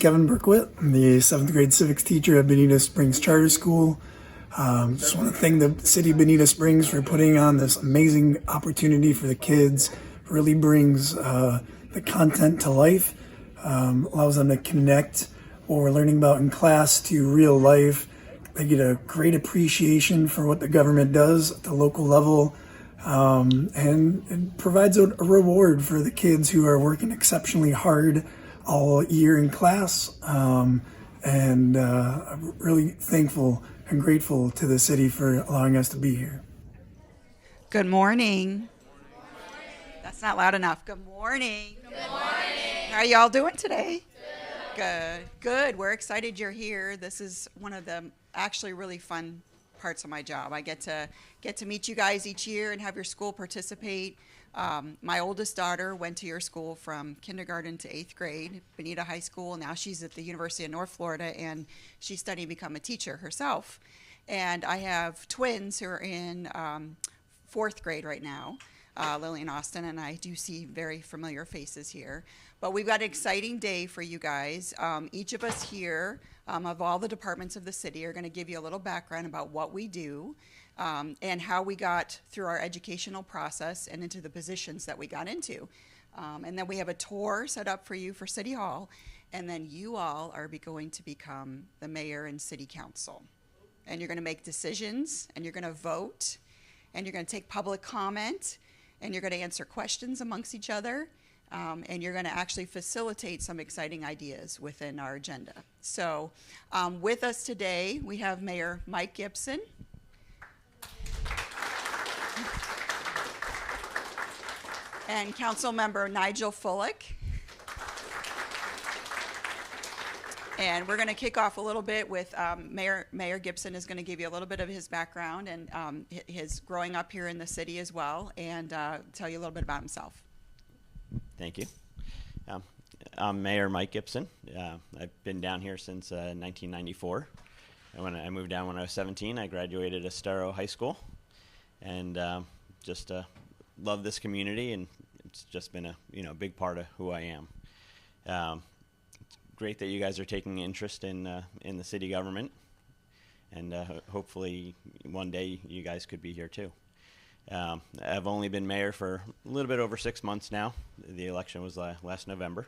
Kevin Berkwit. I'm the 7th grade civics teacher at Bonita Springs Charter School. Just want to thank the city of Bonita Springs for putting on this amazing opportunity for the kids. Really brings the content to life, allows them to connect what we're learning about in class to real life. They get a great appreciation for what the government does at the local level, and it provides a reward for the kids who are working exceptionally hard all year in class. I'm really thankful and grateful to the city for allowing us to be here. Good morning. That's not loud enough. Good morning. Good morning. How are y'all doing today? Good. We're excited you're here. This is one of the actually really fun parts of my job. I get to meet you guys each year and have your school participate. My oldest daughter went to your school from kindergarten to 8th grade, Bonita High School. Now she's at the University of North Florida, and she's studying to become a teacher herself. And I have twins who are in 4th grade right now, Lily and Austin, and I do see very familiar faces here. But we've got an exciting day for you guys. Each of us here, of all the departments of the city, are going to give you a little background about what we do, and how we got through our educational process and into the positions that we got into. And then we have a tour set up for you for City Hall, and then you all are going to become the mayor and city council. And you're going to make decisions, and you're going to vote, and you're going to take public comment, and you're going to answer questions amongst each other, and you're going to actually facilitate some exciting ideas within our agenda. So with us today, we have Mayor Mike Gibson. And Council Member Nigel Fullick. And we're going to kick off a little bit with Mayor Gibson is going to give you a little bit of his background and his growing up here in the city as well, and tell you a little bit about himself. Thank you. I'm Mayor Mike Gibson. I've been down here since 1994. And when I moved down when I was 17, I graduated Estero High School, and just love this community, and it's just been a big part of who I am. It's great that you guys are taking interest in the city government, and hopefully one day you guys could be here too. I've only been mayor for a little bit over 6 months now. The election was last November,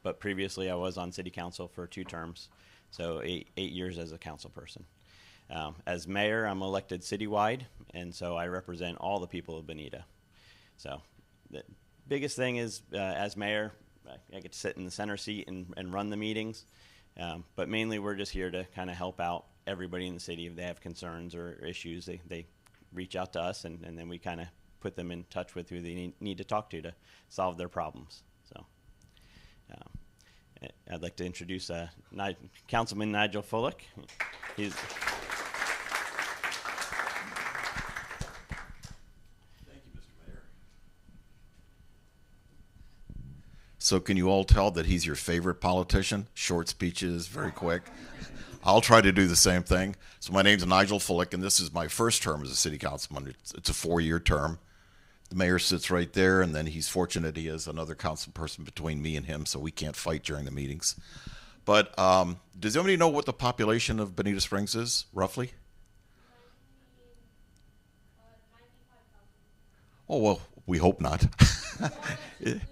but previously I was on city council for 2 terms, so eight years as a council person. As mayor, I'm elected citywide, and so I represent all the people of Bonita. So the biggest thing is, as mayor, I get to sit in the center seat and run the meetings, but mainly we're just here to kind of help out everybody in the city. If they have concerns or issues, they reach out to us, and then we kind of put them in touch with who they need to talk to solve their problems. So I'd like to introduce Councilman Nigel Fullick. He's So can you all tell that he's your favorite politician? Short speeches, very quick. I'll try to do the same thing. So my name's Nigel Fullick, and this is my first term as a city councilman. It's a 4-year term. The mayor sits right there, and then he's fortunate he has another council person between me and him, so we can't fight during the meetings. But does anybody know what the population of Bonita Springs is, roughly? Oh, well, we hope not.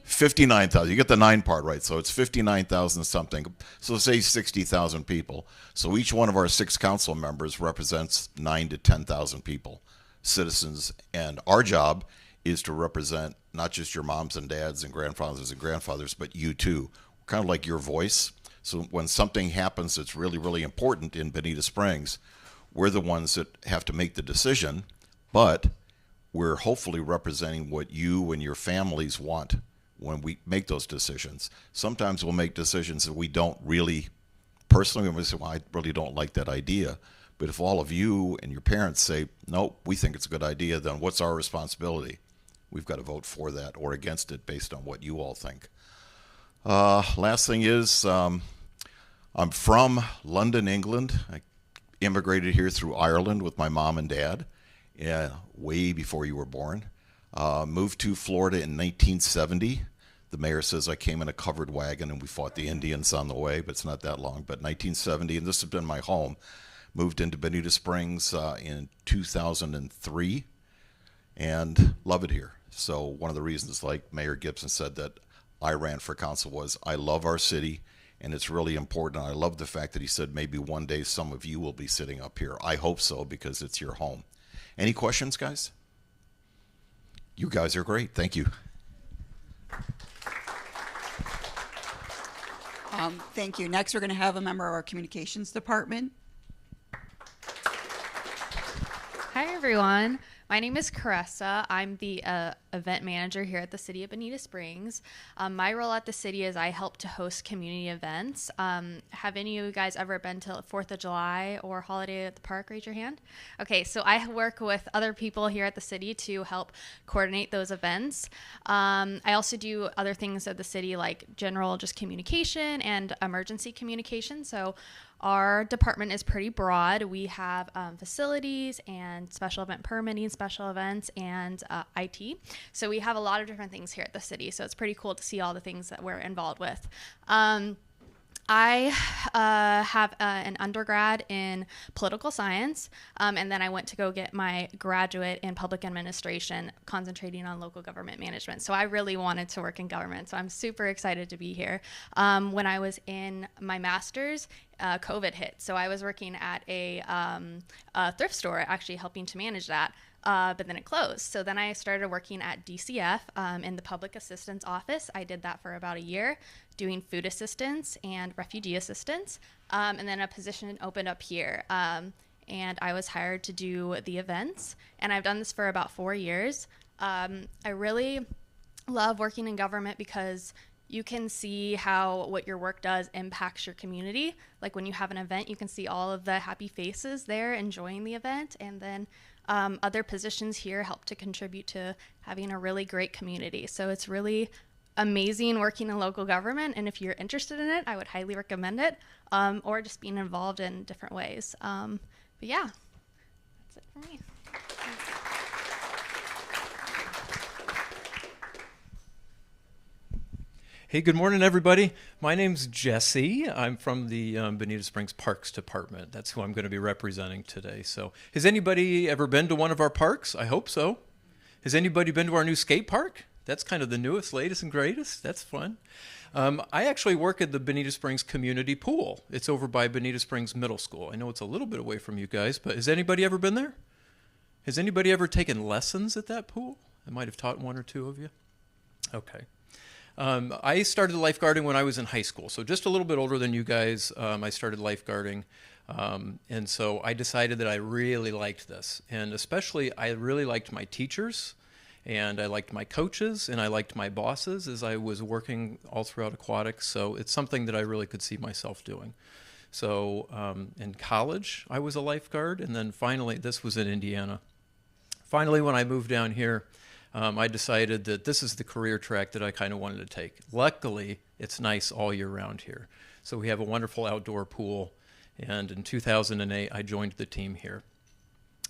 59,000. You get the 9 part right, so it's 59,000 something. So say 60,000 people. So each one of our 6 council members represents 9 to 10,000 people, citizens, and our job is to represent not just your moms and dads and grandfathers, but you too. Kind of like your voice. So when something happens that's really, really important in Bonita Springs, we're the ones that have to make the decision, but we're hopefully representing what you and your families want when we make those decisions. Sometimes we'll make decisions that we don't really, personally, we say, well, I really don't like that idea. But if all of you and your parents say, no, we think it's a good idea, then what's our responsibility? We've got to vote for that or against it based on what you all think. Last thing is, I'm from London, England. I immigrated here through Ireland with my mom and dad. Way before you were born. Moved to Florida in 1970. The mayor says I came in a covered wagon and we fought the Indians on the way, but it's not that long. But 1970, and this has been my home. Moved into Bonita Springs in 2003 and love it here. So one of the reasons, like Mayor Gibson said, that I ran for council was I love our city and it's really important. I love the fact that he said maybe one day some of you will be sitting up here. I hope so because it's your home. Any questions, guys? You guys are great. Thank you. Thank you. Next, we're going to have a member of our communications department. Hi, everyone. My name is Caressa. I'm the event manager here at the City of Bonita Springs. My role at the city is I help to host community events. Have any of you guys ever been to 4th of July or Holiday at the Park? Raise your hand. Okay, so I work with other people here at the city to help coordinate those events. I also do other things at the city like general just communication and emergency communication. So our department is pretty broad. We have facilities and special event permitting, special events, and IT. So we have a lot of different things here at the city. So it's pretty cool to see all the things that we're involved with. I have an undergrad in political science, and then I went to go get my graduate in public administration, concentrating on local government management. So I really wanted to work in government, so I'm super excited to be here. When I was in my master's, COVID hit, so I was working at a thrift store, actually helping to manage that. But then it closed. So then I started working at DCF in the public assistance office. I did that for about a year, doing food assistance and refugee assistance. And then a position opened up here. And I was hired to do the events. And I've done this for about 4 years. I really love working in government because you can see how what your work does impacts your community. Like when you have an event, you can see all of the happy faces there enjoying the event. And then other positions here help to contribute to having a really great community. So it's really amazing working in local government. And if you're interested in it, I would highly recommend it, or just being involved in different ways. But yeah, that's it for me. Hey, good morning, everybody. My name's Jesse. I'm from the Bonita Springs Parks Department. That's who I'm going to be representing today. So has anybody ever been to one of our parks? I hope so. Has anybody been to our new skate park? That's kind of the newest, latest, and greatest. That's fun. I actually work at the Bonita Springs Community Pool. It's over by Bonita Springs Middle School. I know it's a little bit away from you guys, but has anybody ever been there? Has anybody ever taken lessons at that pool? I might have taught one or two of you. Okay. I started lifeguarding when I was in high school, so just a little bit older than you guys. I started lifeguarding, and so I decided that I really liked this, and especially I really liked my teachers, and I liked my coaches, and I liked my bosses as I was working all throughout aquatics, so it's something that I really could see myself doing. So in college, I was a lifeguard, and then finally, this was in Indiana. Finally, when I moved down here, I decided that this is the career track that I kind of wanted to take. Luckily, it's nice all year round here. So we have a wonderful outdoor pool, and in 2008, I joined the team here.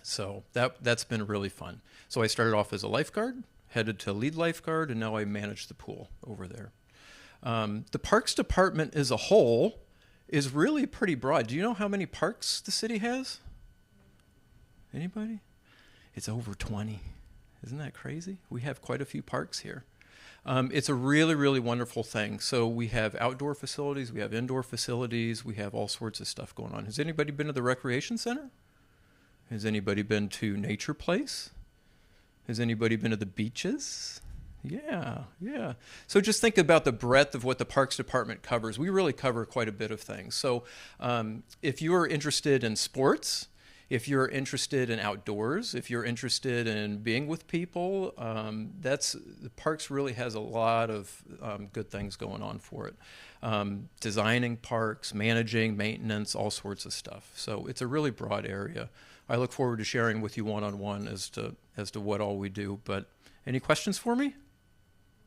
So that's been really fun. So I started off as a lifeguard, headed to lead lifeguard, and now I manage the pool over there. The Parks Department as a whole is really pretty broad. Do you know how many parks the city has? Anybody? It's over 20. Isn't that crazy? We have quite a few parks here. It's a really, really wonderful thing. So we have outdoor facilities, we have indoor facilities, we have all sorts of stuff going on. Has anybody been to the recreation center? Has anybody been to Nature Place? Has anybody been to the beaches? Yeah. So just think about the breadth of what the Parks Department covers. We really cover quite a bit of things. So if you are interested in sports, if you're interested in outdoors, if you're interested in being with people, the parks really has a lot of good things going on for it. Designing parks, managing, maintenance, all sorts of stuff. So it's a really broad area. I look forward to sharing with you one-on-one as to what all we do. But any questions for me?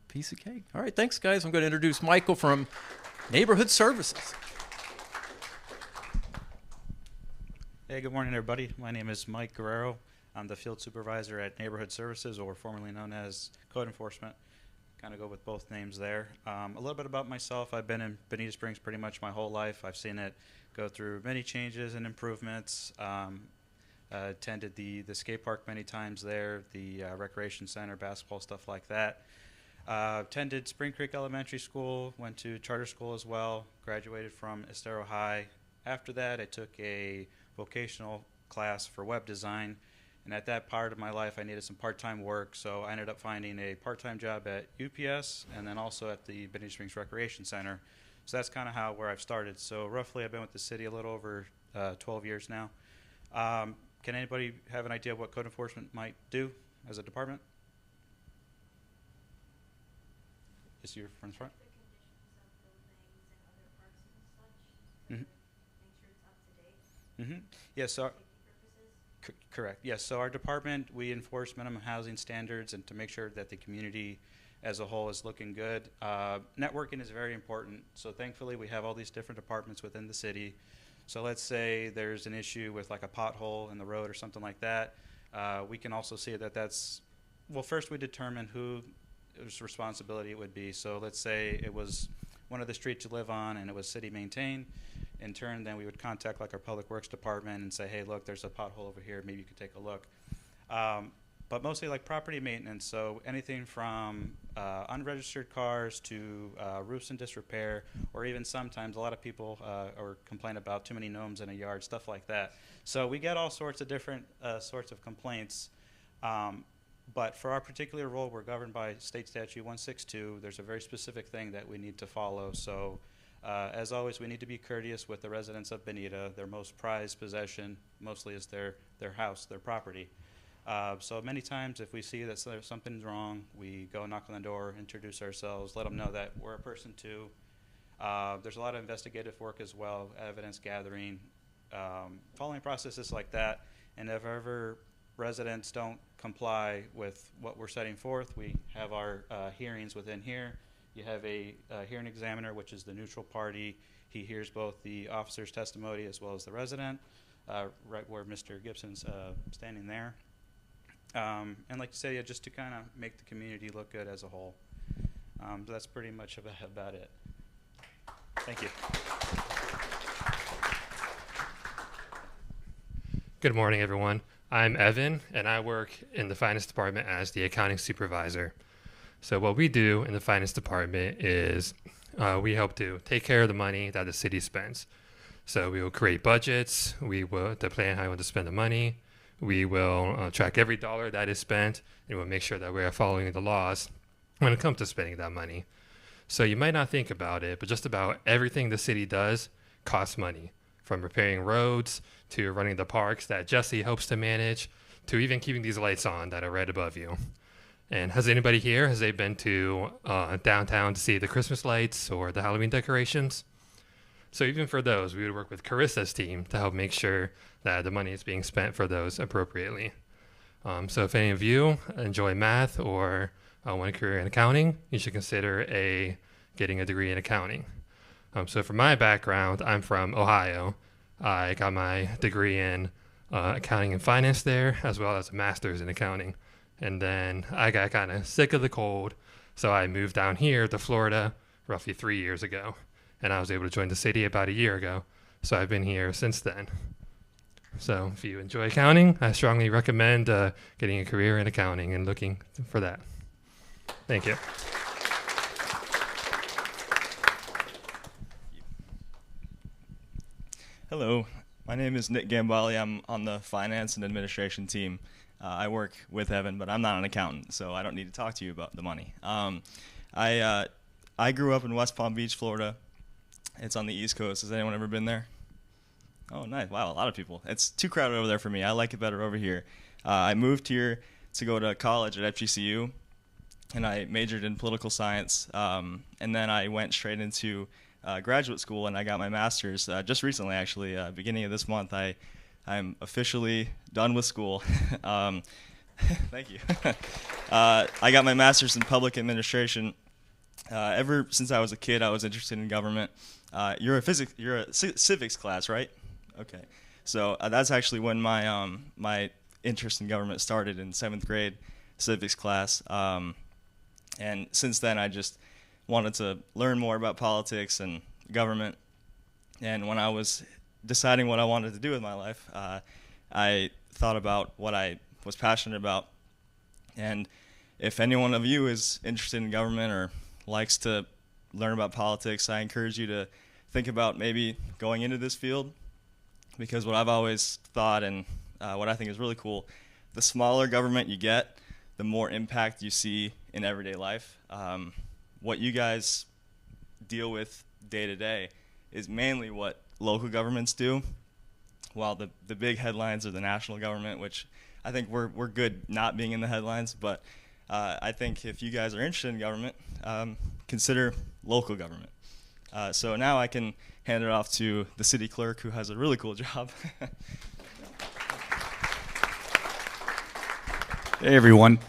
Piece of cake. All right, thanks, guys. I'm going to introduce Michael from Neighborhood Services. Hey, good morning, everybody. My name is Mike Guerrero. I'm the field supervisor at Neighborhood Services, or formerly known as Code Enforcement. kind of go with both names there. A little bit about myself. I've been in Bonita Springs pretty much my whole life. I've seen it go through many changes and improvements. Attended the skate park many times there, the recreation center, basketball, stuff like that. Attended Spring Creek Elementary School, went to charter school as well, graduated from Estero High. After that, I took a vocational class for web design, and at that part of my life, I needed some part-time work, so I ended up finding a part-time job at UPS and then also at the Bonita Springs Recreation Center. So that's kind of where I've started. So roughly, I've been with the city a little over 12 years now. Can anybody have an idea of what code enforcement might do as a department? Is your friend's front? The conditions of buildings and other parks and such, Mhm. make sure it's up to date, Mm-hmm. Yes, so safety purposes. correct. Yes, so our department, we enforce minimum housing standards and to make sure that the community as a whole is looking good. Networking is very important. So thankfully, we have all these different departments within the city. So let's say there's an issue with like a pothole in the road or something like that. We can also see that that's, well, first we determine whose responsibility it would be. So let's say it was one of the streets you live on and it was city maintained. In turn, then we would contact like our public works department and say, hey, look, there's a pothole over here. Maybe you could take a look. But mostly like property maintenance. So anything from unregistered cars to roofs in disrepair, or even sometimes a lot of people or complain about too many gnomes in a yard, stuff like that. So we get all sorts of different sorts of complaints. But for our particular role, we're governed by State Statute 162. There's a very specific thing that we need to follow. So as always, we need to be courteous with the residents of Bonita. Their most prized possession mostly is their house, their property. So many times if we see that something's wrong, we go knock on the door, introduce ourselves, let them know that we're a person too. There's a lot of investigative work as well, evidence gathering, following processes like that. And if ever residents don't comply with what we're setting forth, we have our hearings within here. You have a hearing examiner, which is the neutral party. He hears both the officer's testimony as well as the resident, right where Mr. Gibson's standing there. And like you said, yeah, just to kind of make the community look good as a whole. That's pretty much about it. Thank you. Good morning, everyone. I'm Evan, and I work in the finance department as the accounting supervisor. So what we do in the finance department is we help to take care of the money that the city spends. So we will create budgets, we will to plan how we want to spend the money, we will track every dollar that is spent, and we'll make sure that we are following the laws when it comes to spending that money. So you might not think about it, but just about everything the city does costs money, from repairing roads to running the parks that Jesse hopes to manage, to even keeping these lights on that are right above you. And has anybody here, has they been to downtown to see the Christmas lights or the Halloween decorations? So even for those, we would work with Carissa's team to help make sure that the money is being spent for those appropriately. So if any of you enjoy math or want a career in accounting, you should consider getting a degree in accounting. So for my background, I'm from Ohio. I got my degree in accounting and finance there, as well as a master's in accounting. And then I got kind of sick of the cold, so I moved down here to Florida roughly 3 years ago. And I was able to join the city about a year ago, so I've been here since then. So if you enjoy accounting, I strongly recommend getting a career in accounting and looking for that. Thank you. Hello, my name is Nick Gambali. I'm on the finance and administration team. I work with Evan, but I'm not an accountant, so I don't need to talk to you about the money. I grew up in West Palm Beach, Florida. It's on the East Coast. Has anyone ever been there? Oh, nice. Wow, a lot of people. It's too crowded over there for me. I like it better over here. I moved here to go to college at FGCU, and I majored in political science. And then I went straight into graduate school, and I got my master's just recently, actually. Beginning of this month, I'm officially done with school. Thank you. I got my master's in public administration. Ever since I was a kid, I was interested in government. You're a civics class, right? Okay. So that's actually when my interest in government started, in 7th grade civics class. And since then, I just wanted to learn more about politics and government. And when I was deciding what I wanted to do with my life, I thought about what I was passionate about. And if any one of you is interested in government or likes to learn about politics, I encourage you to think about maybe going into this field, because what I've always thought and what I think is really cool, the smaller government you get, the more impact you see in everyday life. What you guys deal with day to day is mainly what local governments do, while the big headlines are the national government, which I think we're good not being in the headlines, but I think if you guys are interested in government, consider local government. So now I can hand it off to the city clerk, who has a really cool job. Hey everyone,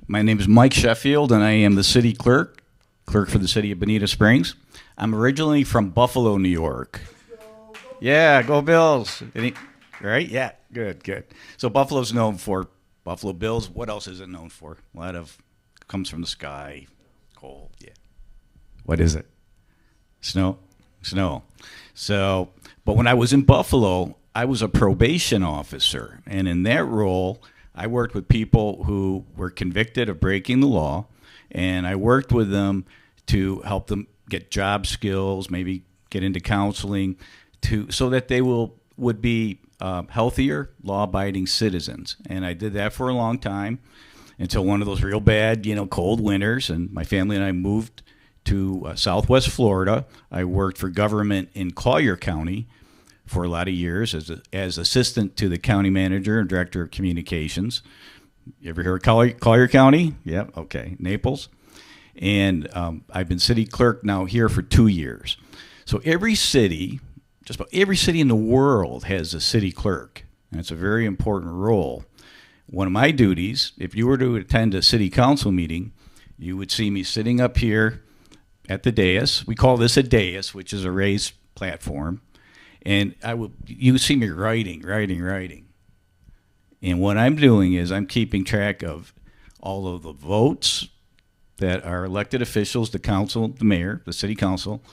my name is Mike Sheffield and I am the city clerk for the city of Bonita Springs. I'm originally from Buffalo, New York. Yeah, go Bills. Right? Yeah, good. So Buffalo's known for Buffalo Bills. What else is it known for? A lot of comes from the sky, cold, yeah. What is it? Snow. So, but when I was in Buffalo, I was a probation officer, and in that role, I worked with people who were convicted of breaking the law, and I worked with them to help them get job skills, maybe get into counseling, so that they would be healthier, law-abiding citizens. And I did that for a long time until one of those real bad, cold winters, and my family and I moved to Southwest Florida. I worked for government in Collier County for a lot of years as assistant to the county manager and director of communications. You ever hear of Collier County? Yep, okay. Naples. And I've been city clerk now here for 2 years. So every city, just about every city in the world has a city clerk, and it's a very important role. One of my duties, if you were to attend a city council meeting, you would see me sitting up here at the dais. We call this a dais, which is a raised platform. And you would see me writing. And what I'm doing is I'm keeping track of all of the votes that are elected officials, the council, the mayor, the city council,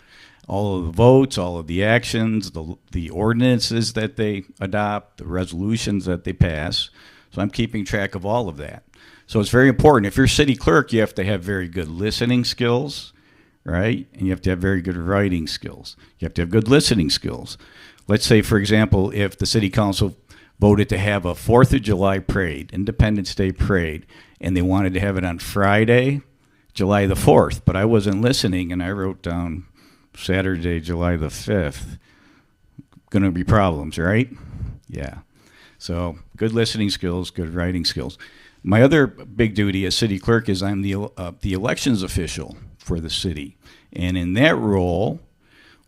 all of the votes, all of the actions, the ordinances that they adopt, the resolutions that they pass. So I'm keeping track of all of that. So it's very important. If you're city clerk, you have to have very good listening skills, right? And you have to have very good writing skills. You have to have good listening skills. Let's say, for example, if the city council voted to have a 4th of July parade, Independence Day parade, and they wanted to have it on Friday, July the 4th, but I wasn't listening and I wrote down Saturday, July the 5th. Going to be problems, right? Yeah. So good listening skills, good writing skills. My other big duty as city clerk is I'm the elections official for the city. And in that role,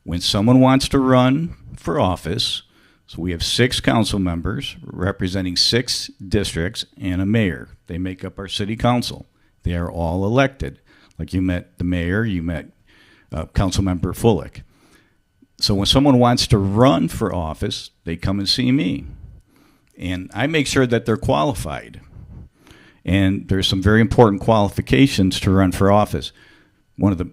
when someone wants to run for office, so we have 6 council members representing 6 districts and a mayor. They make up our city council. They are all elected. Like you met the mayor, you met Councilmember Fullick. So when someone wants to run for office, they come and see me. And I make sure that they're qualified. And there's some very important qualifications to run for office. One of the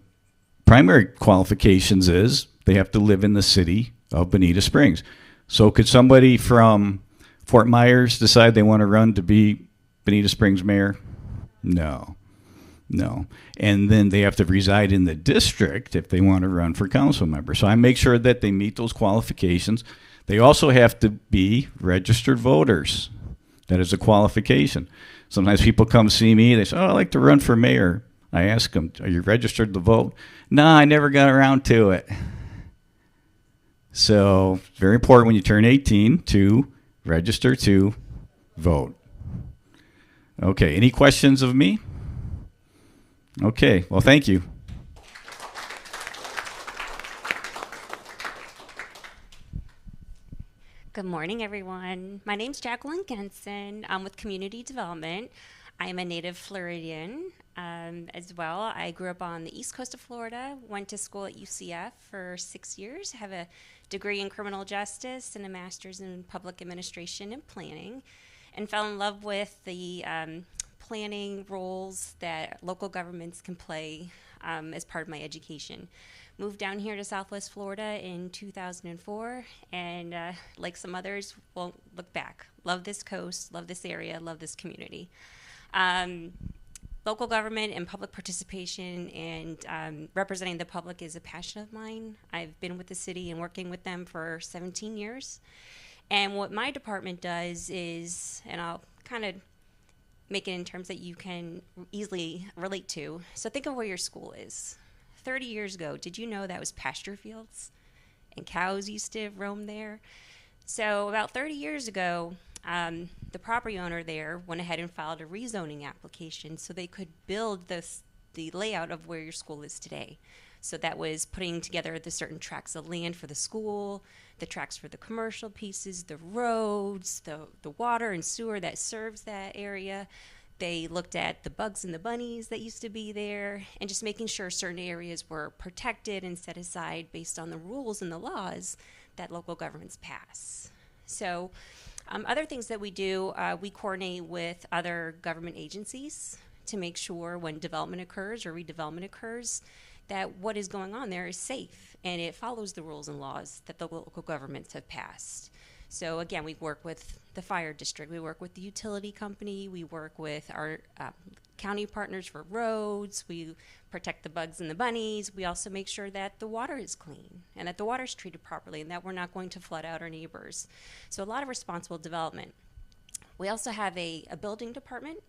primary qualifications is they have to live in the city of Bonita Springs. So could somebody from Fort Myers decide they want to run to be Bonita Springs mayor? No. And then they have to reside in the district if they want to run for council member. So I make sure that they meet those qualifications. They also have to be registered voters. That is a qualification. Sometimes people come see me, they say, I'd like to run for mayor. I ask them, are you registered to vote? No, I never got around to it. So it's very important when you turn 18 to register to vote. Okay, any questions of me? Okay, well, thank you. Good morning, everyone. My name's Jacqueline Genson. I'm with Community Development. I am a native Floridian as well. I grew up on the east coast of Florida, went to school at UCF for 6 years, have a degree in criminal justice and a master's in public administration and planning, and fell in love with the planning roles that local governments can play as part of my education. Moved down here to Southwest Florida in 2004, and like some others, won't look back. Love this coast, love this area, love this community. Local government and public participation and representing the public is a passion of mine. I've been with the city and working with them for 17 years. And what my department does is, and I'll kind of make it in terms that you can easily relate to. So think of where your school is. 30 years ago, did you know that was pasture fields? And cows used to roam there? So about 30 years ago, the property owner there went ahead and filed a rezoning application so they could build the layout of where your school is today. So that was putting together the certain tracts of land for the school, the tracts for the commercial pieces, the roads, the water and sewer that serves that area. They looked at the bugs and the bunnies that used to be there and just making sure certain areas were protected and set aside based on the rules and the laws that local governments pass. So other things that we do, we coordinate with other government agencies to make sure when development occurs or redevelopment occurs that what is going on there is safe and it follows the rules and laws that the local governments have passed. So again, we work with the fire district, we work with the utility company, we work with our county partners for roads, we protect the bugs and the bunnies, we also make sure that the water is clean and that the water is treated properly and that we're not going to flood out our neighbors. So a lot of responsible development. We also have a building department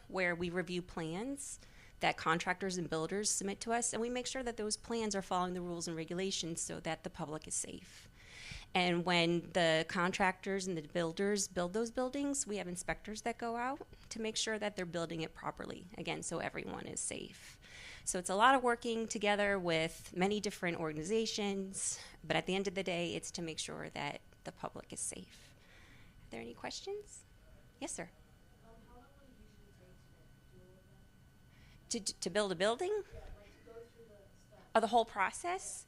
where we review plans that contractors and builders submit to us, and we make sure that those plans are following the rules and regulations so that the public is safe. And when the contractors and the builders build those buildings, we have inspectors that go out to make sure that they're building it properly, again, so everyone is safe. So it's a lot of working together with many different organizations, but at the end of the day, it's to make sure that the public is safe. Are there any questions? Yes, sir. To build a building? Oh, the whole process?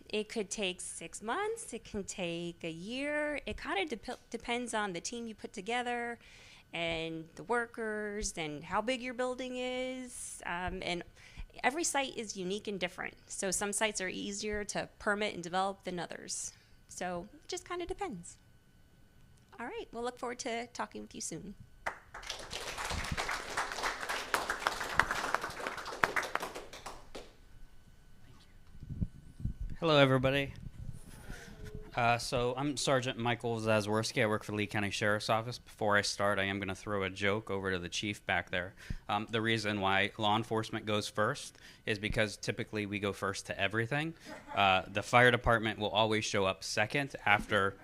It could take 6 months. It can take a year. It kind of depends on the team you put together and the workers and how big your building is. And every site is unique and different. So some sites are easier to permit and develop than others. So it just kind of depends. All right. We'll look forward to talking with you soon. Hello, everybody. So I'm Sergeant Michael Zazworski. I work for the Lee County Sheriff's Office. Before I start, I am going to throw a joke over to the chief back there. The reason why law enforcement goes first is because typically we go first to everything. The fire department will always show up second after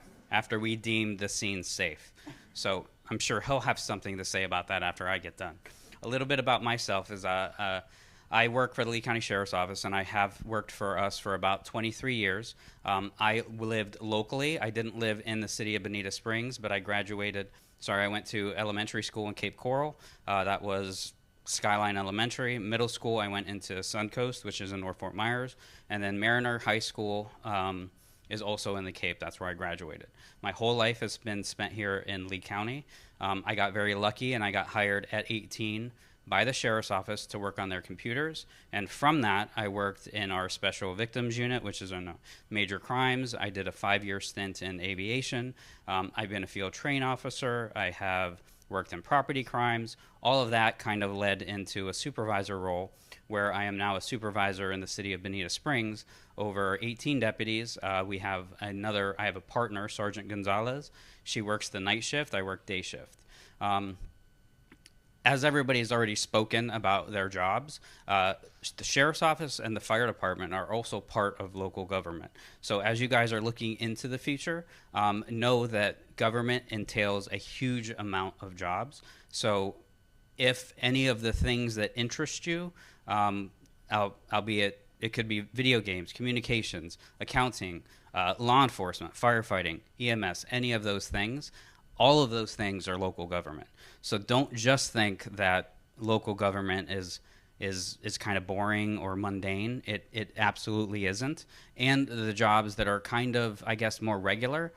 we deem the scene safe. So I'm sure he'll have something to say about that after I get done. A little bit about myself is I work for the Lee County Sheriff's Office, and I have worked for us for about 23 years. I lived locally. I didn't live in the city of Bonita Springs, but I went to elementary school in Cape Coral. That was Skyline Elementary. Middle school, I went into Suncoast, which is in North Fort Myers. And then Mariner High School is also in the Cape. That's where I graduated. My whole life has been spent here in Lee County. I got very lucky, and I got hired at 18 by the Sheriff's Office to work on their computers. And from that, I worked in our Special Victims Unit, which is on major crimes. I did a 5-year stint in aviation. I've been a field train officer. I have worked in property crimes. All of that kind of led into a supervisor role where I am now a supervisor in the city of Bonita Springs over 18 deputies. I have a partner, Sergeant Gonzalez. She works the night shift. I work day shift. As everybody's already spoken about their jobs, the Sheriff's Office and the Fire Department are also part of local government. So as you guys are looking into the future, know that government entails a huge amount of jobs. So if any of the things that interest you, albeit it could be video games, communications, accounting, law enforcement, firefighting, EMS, any of those things, all of those things are local government. So don't just think that local government is kind of boring or mundane. It absolutely isn't. And the jobs that are kind of, I guess, more regular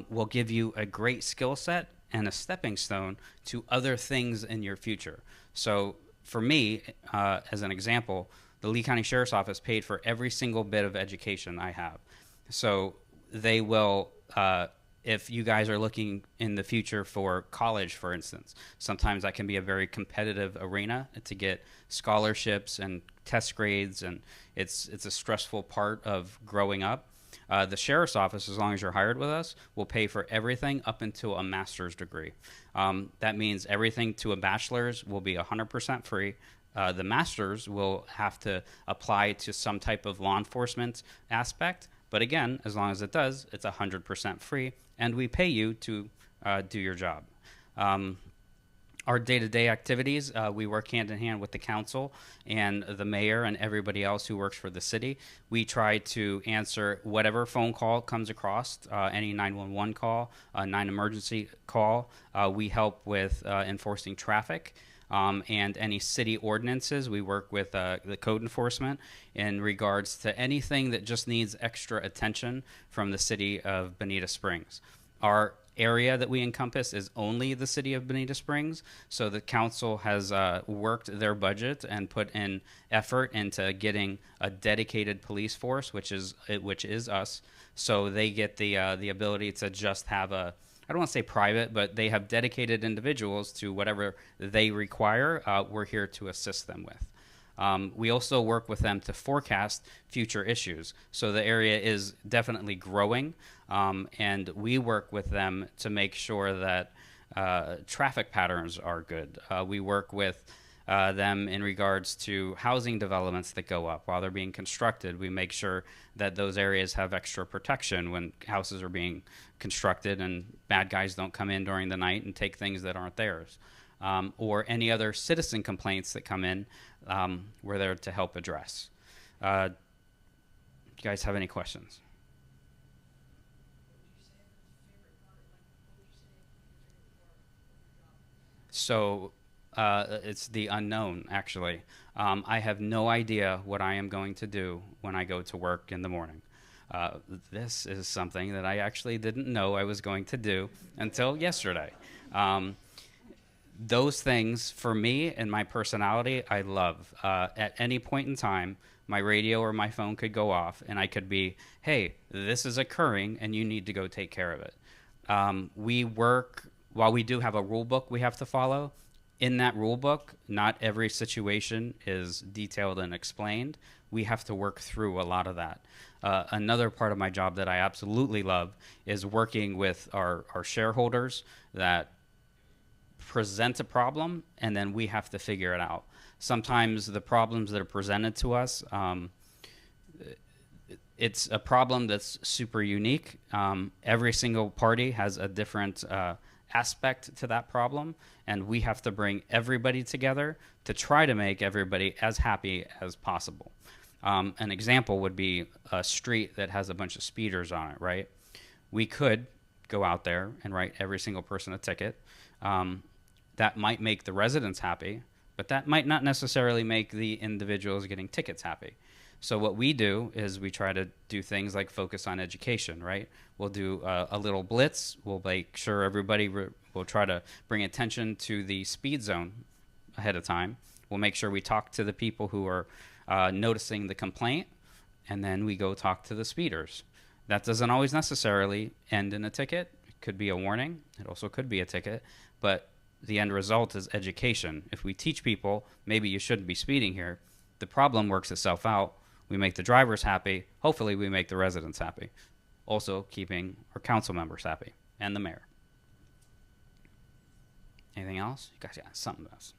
will give you a great skill set and a stepping stone to other things in your future. So for me, as an example, the Lee County Sheriff's Office paid for every single bit of education I have. So they will, if you guys are looking in the future for college, for instance, sometimes that can be a very competitive arena to get scholarships and test grades, and it's a stressful part of growing up. The sheriff's office, as long as you're hired with us, will pay for everything up until a master's degree. That means everything to a bachelor's will be 100% free. The master's will have to apply to some type of law enforcement aspect. But again, as long as it does, it's 100% free, and we pay you to do your job. Our day-to-day activities, we work hand-in-hand with the council and the mayor and everybody else who works for the city. We try to answer whatever phone call comes across, any 911 call, 911 call. We help with enforcing traffic. And any city ordinances. We work with the code enforcement in regards to anything that just needs extra attention from the city of Bonita Springs. Our area that we encompass is only the city of Bonita Springs, so the council has worked their budget and put in effort into getting a dedicated police force, which is us. So they get the ability to just have a, I don't want to say private, but they have dedicated individuals to whatever they require. We're here to assist them with. We also work with them to forecast future issues. So the area is definitely growing, and we work with them to make sure that traffic patterns are good. We work with them in regards to housing developments that go up while they're being constructed. We make sure that those areas have extra protection when houses are being constructed and bad guys don't come in during the night and take things that aren't theirs. Or any other citizen complaints that come in, we're there to help address. You guys have any questions? So it's the unknown, actually. I have no idea what I am going to do when I go to work in the morning. This is something that I actually didn't know I was going to do until yesterday. Those things, for me and my personality, I love. At any point in time, my radio or my phone could go off, and I could be, hey, this is occurring, and you need to go take care of it. We work, while we do have a rule book we have to follow, in that rule book, not every situation is detailed and explained. We have to work through a lot of that. Another part of my job that I absolutely love is working with our shareholders that present a problem, and then we have to figure it out. Sometimes the problems that are presented to us, it's a problem that's super unique. Every single party has a different aspect to that problem, and we have to bring everybody together to try to make everybody as happy as possible. An example would be a street that has a bunch of speeders on it, right? We could go out there and write every single person a ticket. That might make the residents happy, but that might not necessarily make the individuals getting tickets happy. So what we do is we try to do things like focus on education, right? We'll do a little blitz. We'll make sure everybody, we'll try to bring attention to the speed zone ahead of time. We'll make sure we talk to the people who are noticing the complaint, and then we go talk to the speeders. That doesn't always necessarily end in a ticket. It could be a warning. It also could be a ticket, but the end result is education. If we teach people, maybe you shouldn't be speeding here, the problem works itself out. We make the drivers happy. Hopefully we make the residents happy. Also keeping our council members happy and the mayor. Anything else? You guys got something else?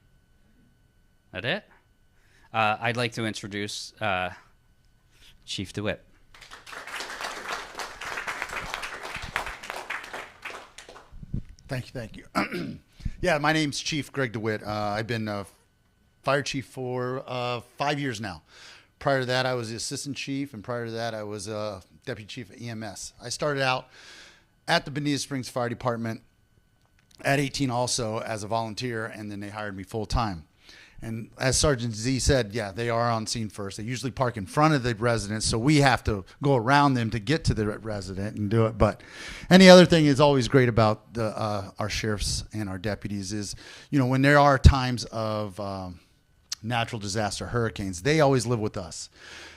That it? I'd like to introduce Chief DeWitt. Thank you. Yeah, my name's Chief Greg DeWitt. I've been fire chief for 5 years now. Prior to that, I was the assistant chief, and prior to that, I was deputy chief of EMS. I started out at the Bonita Springs Fire Department at 18 also as a volunteer, and then they hired me full time. And as Sergeant Z said, yeah, they are on scene first. They usually park in front of the residents, so we have to go around them to get to the resident and do it. But any other thing is always great about our sheriffs and our deputies is, when there are times of natural disaster, hurricanes, they always live with us.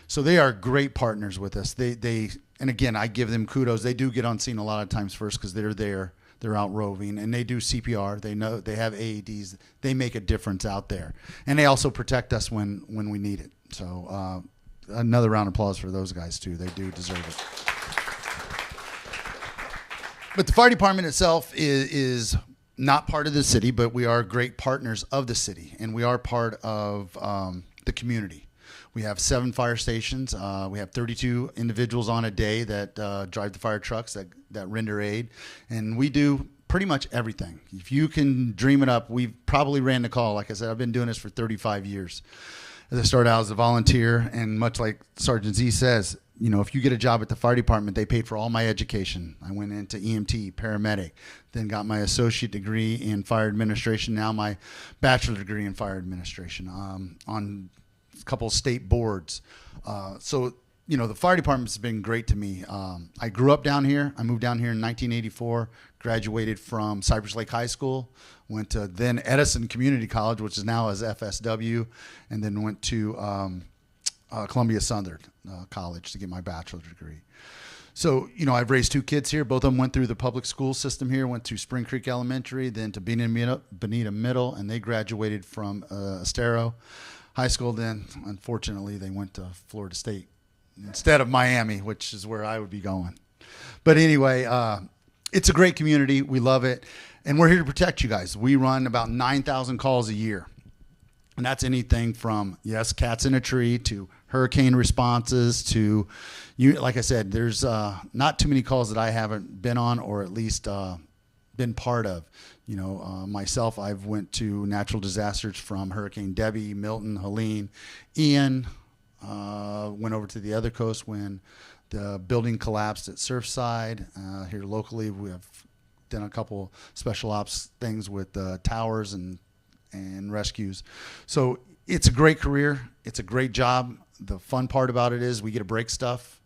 So they are great partners with us. And again, I give them kudos. They do get on scene a lot of times first because they're there. They're out roving, and they do CPR. They know they have AEDs. They make a difference out there, and they also protect us when we need it. So another round of applause for those guys too. They do deserve it. But the fire department itself is not part of the city, but we are great partners of the city, and we are part of the community. We have 7 fire stations. We have 32 individuals on a day that drive the fire trucks that render aid. And we do pretty much everything. If you can dream it up, we've probably ran the call. Like I said, I've been doing this for 35 years. As I started out as a volunteer, and much like Sergeant Z says, if you get a job at the fire department, they paid for all my education. I went into EMT, paramedic, then got my associate degree in fire administration, now my bachelor degree in fire administration on a couple of state boards. So the fire department's been great to me. I grew up down here. I moved down here in 1984, graduated from Cypress Lake High School, went to then Edison Community College, which is now as FSW, and then went to Columbia Southern College to get my bachelor's degree. So, I've raised 2 kids here. Both of them went through the public school system here, went to Spring Creek Elementary, then to Bonita Middle, and they graduated from Estero High School. Then, unfortunately, they went to Florida State instead of Miami, which is where I would be going. But anyway, it's a great community. We love it. And we're here to protect you guys. We run about 9,000 calls a year. And that's anything from, yes, cats in a tree, to hurricane responses, to, like I said, there's not too many calls that I haven't been on or at least been part of. Myself, I've went to natural disasters from Hurricane Debbie, Milton, Helene, Ian. Went over to the other coast when the building collapsed at Surfside. Here locally, we have done a couple special ops things with towers and rescues. So it's a great career. It's a great job. The fun part about it is we get to break stuff.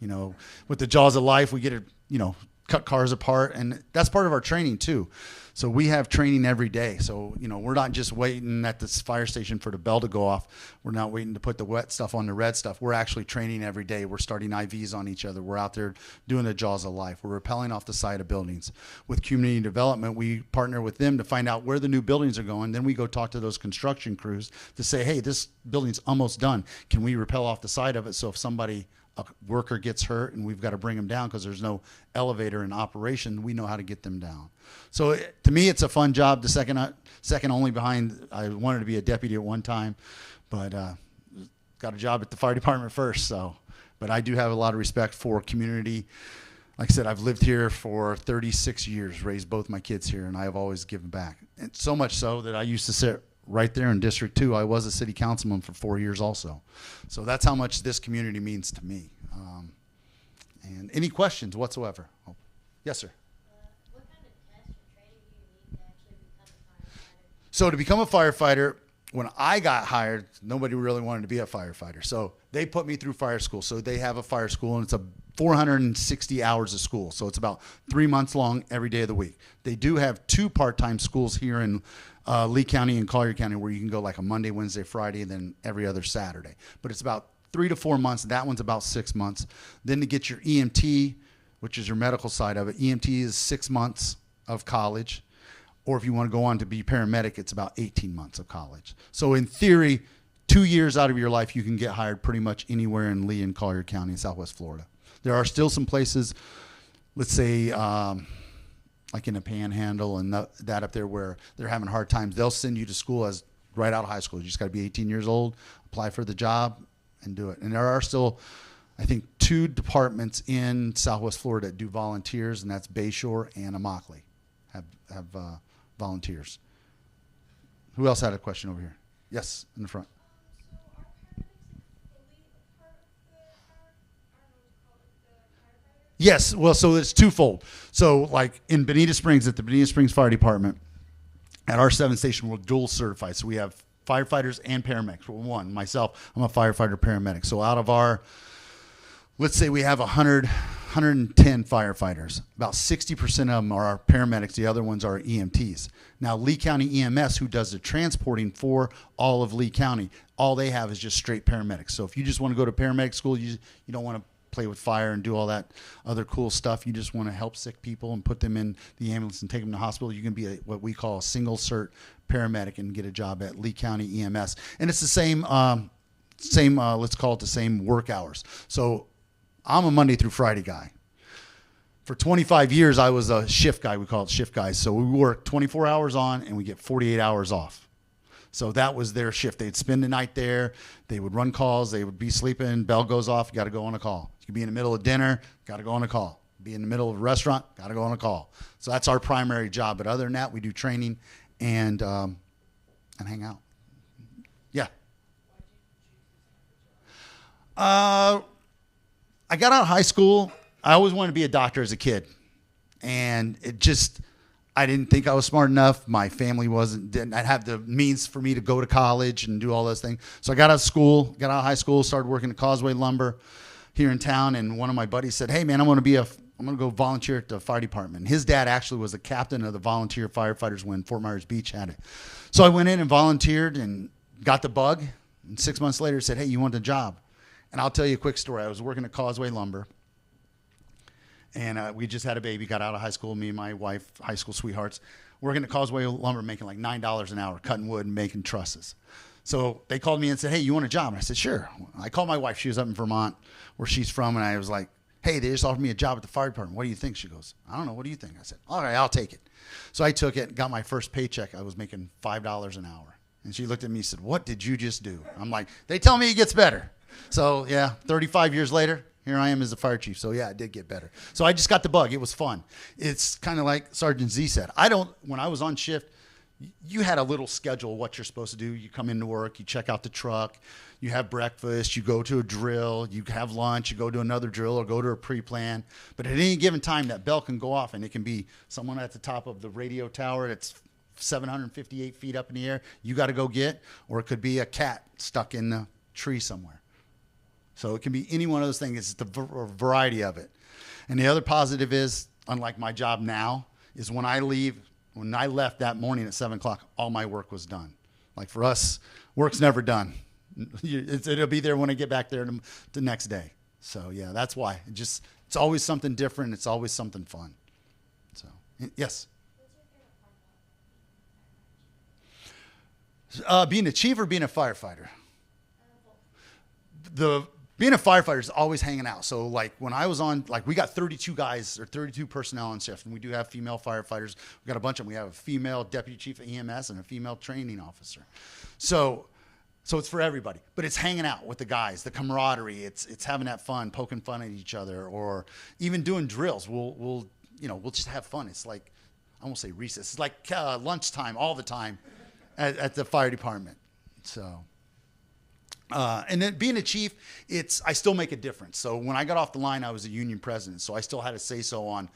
With the jaws of life, we get to, cut cars apart, and that's part of our training too. So we have training every day. So, we're not just waiting at this fire station for the bell to go off. We're not waiting to put the wet stuff on the red stuff. We're actually training every day. We're starting IVs on each other. We're out there doing the jaws of life. We're rappelling off the side of buildings. With community development, we partner with them to find out where the new buildings are going. Then we go talk to those construction crews to say, hey, this building's almost done. Can we rappel off the side of it so if a worker gets hurt and we've got to bring them down because there's no elevator in operation, we know how to get them down. So to me, it's a fun job. The second only behind, I wanted to be a deputy at one time, but got a job at the fire department first. But I do have a lot of respect for community. Like I said, I've lived here for 36 years, raised both my kids here, and I have always given back. And so much so that I used to sit right there in District 2. I was a city councilman for 4 years also. So that's how much this community means to me. And any questions whatsoever? Oh, yes, sir. What kind of tests or training do you need to actually become a firefighter? So to become a firefighter, when I got hired, nobody really wanted to be a firefighter. So they put me through fire school. So they have a fire school, and it's 460 hours of school. So it's about 3 months long every day of the week. They do have 2 part-time schools here in Lee County and Collier County where you can go like a Monday, Wednesday, Friday, and then every other Saturday. But it's about 3 to 4 months. That one's about 6 months. Then to get your EMT, which is your medical side of it, EMT is 6 months of college. Or if you want to go on to be paramedic, it's about 18 months of college. So in theory, 2 years out of your life, you can get hired pretty much anywhere in Lee and Collier County in Southwest Florida. There are still some places, let's say, like in the Panhandle and that up there where they're having hard times. They'll send you to school as right out of high school. You just got to be 18 years old, apply for the job, and do it. And there are still, I think, 2 departments in Southwest Florida that do volunteers, and that's Bayshore and Immokalee have volunteers. Who else had a question over here? Yes, in the front. Yes, well, so it's twofold. So like in Bonita Springs, at the Bonita Springs Fire Department, at our 7th station, we're dual certified. So we have firefighters and paramedics. Well, one, myself, I'm a firefighter paramedic. So out of our, let's say we have 110 firefighters. About 60% of them are our paramedics. The other ones are EMTs. Now, Lee County EMS, who does the transporting for all of Lee County, all they have is just straight paramedics. So if you just want to go to paramedic school, you don't want to play with fire and do all that other cool stuff. You just want to help sick people and put them in the ambulance and take them to the hospital. You can be what we call a single cert paramedic and get a job at Lee County EMS. And it's the same, let's call it the same work hours. So I'm a Monday through Friday guy. For 25 years, I was a shift guy. We call it shift guys. So we work 24 hours on and we get 48 hours off. So that was their shift. They'd spend the night there. They would run calls. They would be sleeping. Bell goes off. You got to go on a call. You could be in the middle of dinner. Got to go on a call. Be in the middle of a restaurant. Got to go on a call. So that's our primary job. But other than that, we do training and hang out. Yeah. I got out of high school. I always wanted to be a doctor as a kid. And I didn't think I was smart enough. My family didn't have the means for me to go to college and do all those things. So I got out of high school, started working at Causeway Lumber here in town. And one of my buddies said, "Hey man, I'm going to go volunteer at the fire department." And his dad actually was the captain of the volunteer firefighters when Fort Myers Beach had it. So I went in and volunteered and got the bug. And 6 months later said, "Hey, you want the job?" And I'll tell you a quick story. I was working at Causeway Lumber. And we just had a baby, got out of high school, me and my wife, high school sweethearts, working at Causeway Lumber, making like $9 an hour, cutting wood and making trusses. So they called me and said, "Hey, you want a job?" And I said, "Sure." I called my wife. She was up in Vermont, where she's from. And I was like, "Hey, they just offered me a job at the fire department. What do you think?" She goes, "I don't know. What do you think?" I said, "All right, I'll take it." So I took it, got my first paycheck. I was making $5 an hour. And she looked at me and said, "What did you just do?" I'm like, "They tell me it gets better." So yeah, 35 years later, here I am as the fire chief. So yeah, it did get better. So I just got the bug. It was fun. It's kind of like Sergeant Z said. When I was on shift, you had a little schedule what you're supposed to do. You come into work, you check out the truck, you have breakfast, you go to a drill, you have lunch, you go to another drill or go to a pre-plan. But at any given time, that bell can go off, and it can be someone at the top of the radio tower that's 758 feet up in the air you got to go get, or it could be a cat stuck in the tree somewhere. So it can be any one of those things. It's the variety of it. And the other positive is, unlike my job now, is when I left that morning at 7 o'clock, all my work was done. Like for us, work's never done. It'll be there when I get back there the next day. So yeah, that's why. It's always something different. It's always something fun. So yes. Being a chief or being a firefighter? Being a firefighter is always hanging out. So like when I was on, like we got 32 guys or 32 personnel on shift, and we do have female firefighters. We got a bunch of them. We have a female deputy chief of EMS and a female training officer. So it's for everybody, but it's hanging out with the guys, the camaraderie. It's having that fun, poking fun at each other, or even doing drills. We'll just have fun. It's like, I won't say recess. It's like lunchtime all the time at the fire department. So. And then being a chief, I still make a difference. So when I got off the line, I was a union president. So I still had a say-so on,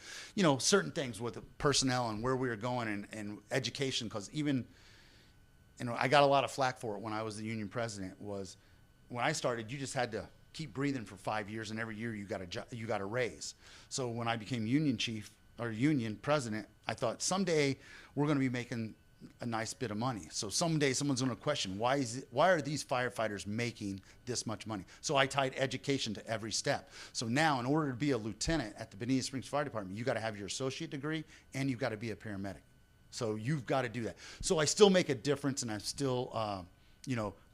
certain things with the personnel and where we were going and education. Because even, I got a lot of flack for it when I was the union president. Was when I started, you just had to keep breathing for 5 years, and every year you got a raise. So when I became union chief or union president, I thought someday we're going to be making a nice bit of money. So someday someone's going to question, why are these firefighters making this much money? So I tied education to every step. So now in order to be a lieutenant at the Bonita Springs Fire Department, you got to have your associate degree and you've got to be a paramedic. So you've got to do that. So I still make a difference, and I'm still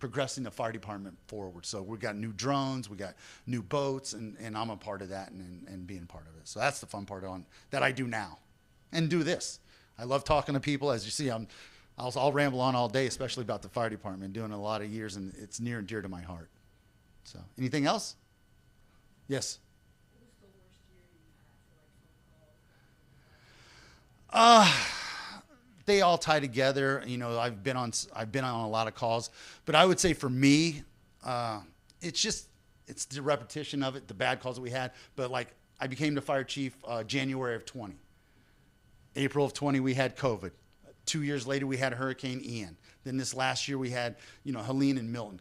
progressing the fire department forward. So we got new drones, we got new boats, and I'm a part of that and being part of it. So that's the fun part that I do now and do this. I love talking to people. As you see, I'll ramble on all day, especially about the fire department, doing a lot of years, and it's near and dear to my heart. So, anything else? Yes. They all tie together. I've been on a lot of calls, but I would say for me, it's the repetition of it, the bad calls that we had. But like, I became the fire chief January of 20. April of 20, we had COVID. 2 years later, we had Hurricane Ian. Then this last year, we had, Helene and Milton.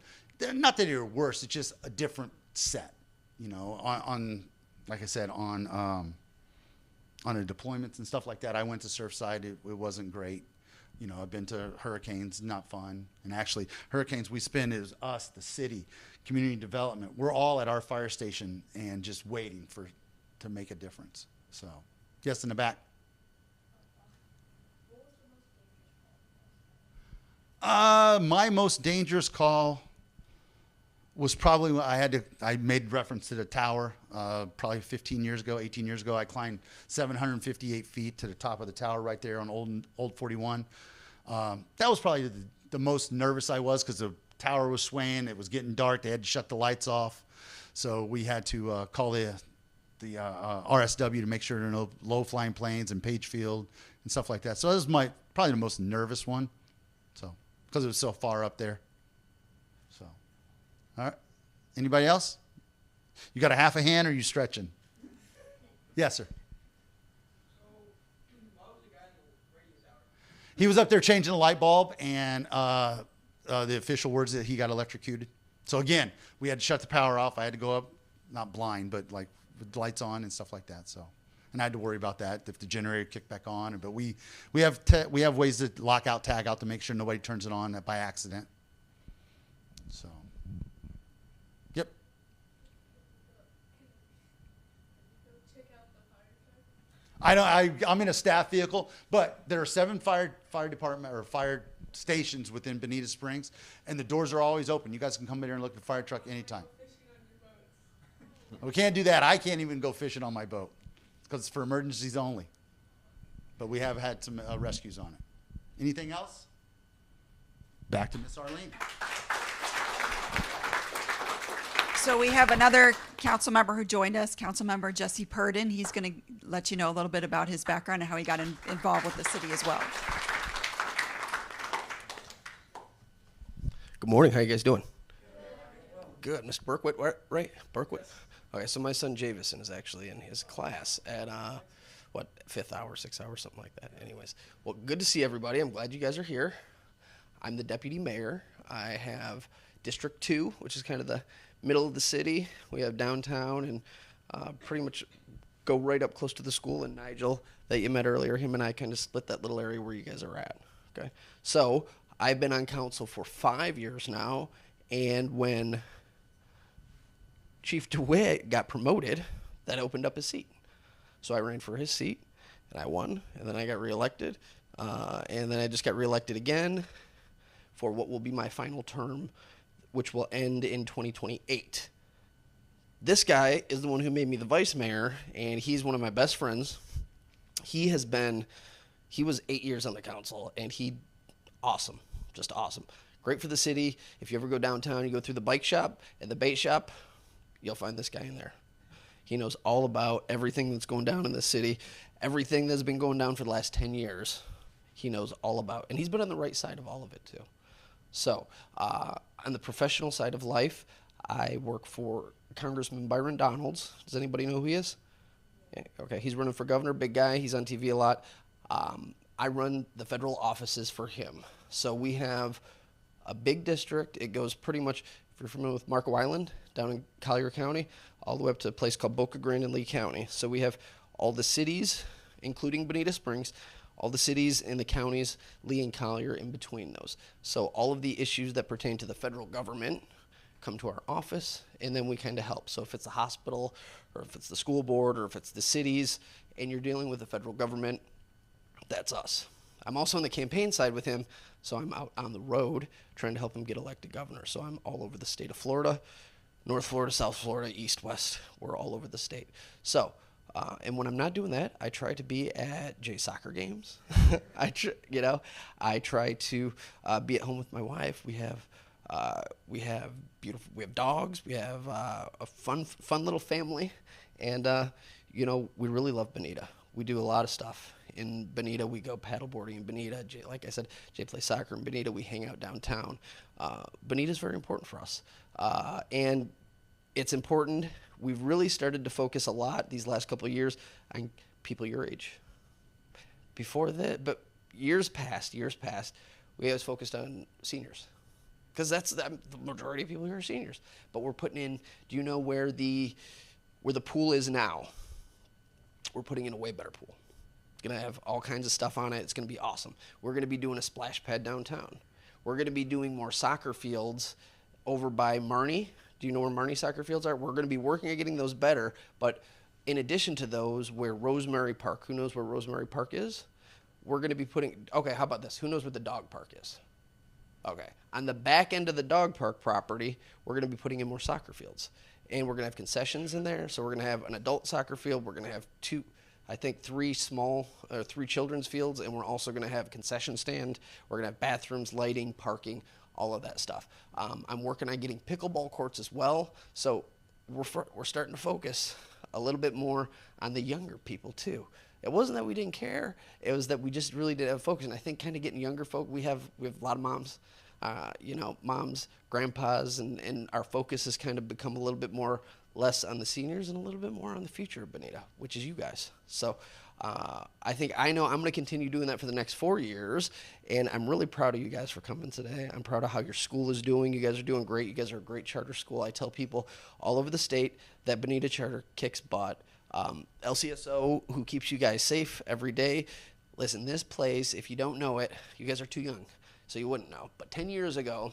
Not that they were worse, it's just a different set, on like I said, on the deployments and stuff like that. I went to Surfside. It wasn't great. I've been to hurricanes, not fun. And actually, hurricanes we spend is us, the city, community development. We're all at our fire station and just waiting to make a difference. So, yes, in the back. My most dangerous call was probably when I made reference to the tower, probably 15 years ago, 18 years ago. I climbed 758 feet to the top of the tower right there on Old 41. That was probably the most nervous I was because the tower was swaying. It was getting dark. They had to shut the lights off. So we had to call the RSW to make sure there are no low-flying planes in Page Field and stuff like that. So that was probably the most nervous one. So because it was so far up there. So, all right. Anybody else? You got a half a hand or are you stretching? Yes, sir. He was up there changing the light bulb, and the official words that he got electrocuted. So again, we had to shut the power off. I had to go up, not blind, but like with the lights on and stuff like that. So, and I had to worry about that if the generator kicked back on. But we have ways to lock out, tag out to make sure nobody turns it on by accident. So, yep. I'm in a staff vehicle, but there are 7 fire department or fire stations within Bonita Springs, and the doors are always open. You guys can come in here and look at the fire truck anytime. We can't do that. I can't even go fishing on my boat because it's for emergencies only. But we have had some rescues on it. Anything else? Back to Miss Arlene. So we have another council member who joined us, Council Member Jesse Purdon. He's going to let you know a little bit about his background and how he got involved with the city as well. Good morning. How you guys doing? Good. Mr. Berkwitt, right? Berkwitt? Okay, so my son Javison is actually in his class at, 5th hour, 6th hour, something like that. Anyways, well, good to see everybody. I'm glad you guys are here. I'm the deputy mayor. I have District 2, which is kind of the middle of the city. We have downtown and pretty much go right up close to the school. And Nigel, that you met earlier, him and I kind of split that little area where you guys are at. Okay, so I've been on council for 5 years now, and when Chief DeWitt got promoted, that opened up his seat. So I ran for his seat, and I won, and then I got reelected, and then I just got reelected again for what will be my final term, which will end in 2028. This guy is the one who made me the vice mayor, and he's one of my best friends. He was 8 years on the council, and awesome, just awesome. Great for the city. If you ever go downtown, you go through the bike shop and the bait shop, you'll find this guy in there. He knows all about everything that's going down in the city, everything that's been going down for the last 10 years. He knows all about, and he's been on the right side of all of it too. So, on the professional side of life, I work for Congressman Byron Donalds. Does anybody know who he is? Yeah, okay, he's running for governor, big guy. He's on TV a lot. I run the federal offices for him. So we have a big district. It goes pretty much, if you're familiar with Marco Island, down in Collier County, all the way up to a place called Boca Grande in Lee County. So we have all the cities, including Bonita Springs, all the cities and the counties, Lee and Collier in between those. So all of the issues that pertain to the federal government come to our office, and then we kind of help. So if it's a hospital, or if it's the school board, or if it's the cities, and you're dealing with the federal government, that's us. I'm also on the campaign side with him, so I'm out on the road trying to help him get elected governor. So I'm all over the state of Florida, North Florida, South Florida, East, West. We're all over the state. So, and when I'm not doing that, I try to be at Jay's soccer games. I try to be at home with my wife. We have dogs. We have a fun little family, and we really love Bonita. We do a lot of stuff in Bonita. We go paddleboarding in Bonita. Jay, like I said, Jay plays soccer in Bonita. We hang out downtown. Bonita is very important for us, and it's important. We've really started to focus a lot these last couple of years on people your age. Before that, but years past, we always focused on seniors. Because the majority of people here are seniors. But we're putting in, do you know where the pool is now? We're putting in a way better pool. It's going to have all kinds of stuff on it. It's going to be awesome. We're going to be doing a splash pad downtown. We're going to be doing more soccer fields over by Marnie. Do you know where Marnie soccer fields are? We're going to be working at getting those better. But in addition to those, where Rosemary Park, who knows where Rosemary Park is? We're going to be putting, okay, how about this? Who knows what the dog park is? Okay. On the back end of the dog park property, we're going to be putting in more soccer fields. And we're going to have concessions in there. So we're going to have an adult soccer field. We're going to have three children's fields. And we're also going to have a concession stand. We're going to have bathrooms, lighting, parking, all of that stuff. I'm working on getting pickleball courts as well. So we're starting to focus a little bit more on the younger people too. It wasn't that we didn't care. It was that we just really didn't have focus. And I think kind of getting younger folk, we have a lot of moms, moms, grandpas, and our focus has kind of become a little bit more less on the seniors and a little bit more on the future of Bonita, which is you guys. So I know I'm going to continue doing that for the next 4 years. And I'm really proud of you guys for coming today. I'm proud of how your school is doing. You guys are doing great. You guys are a great charter school. I tell people all over the state that Bonita Charter kicks butt. LCSO, who keeps you guys safe every day. Listen, this place, if you don't know it, you guys are too young, so you wouldn't know. But 10 years ago,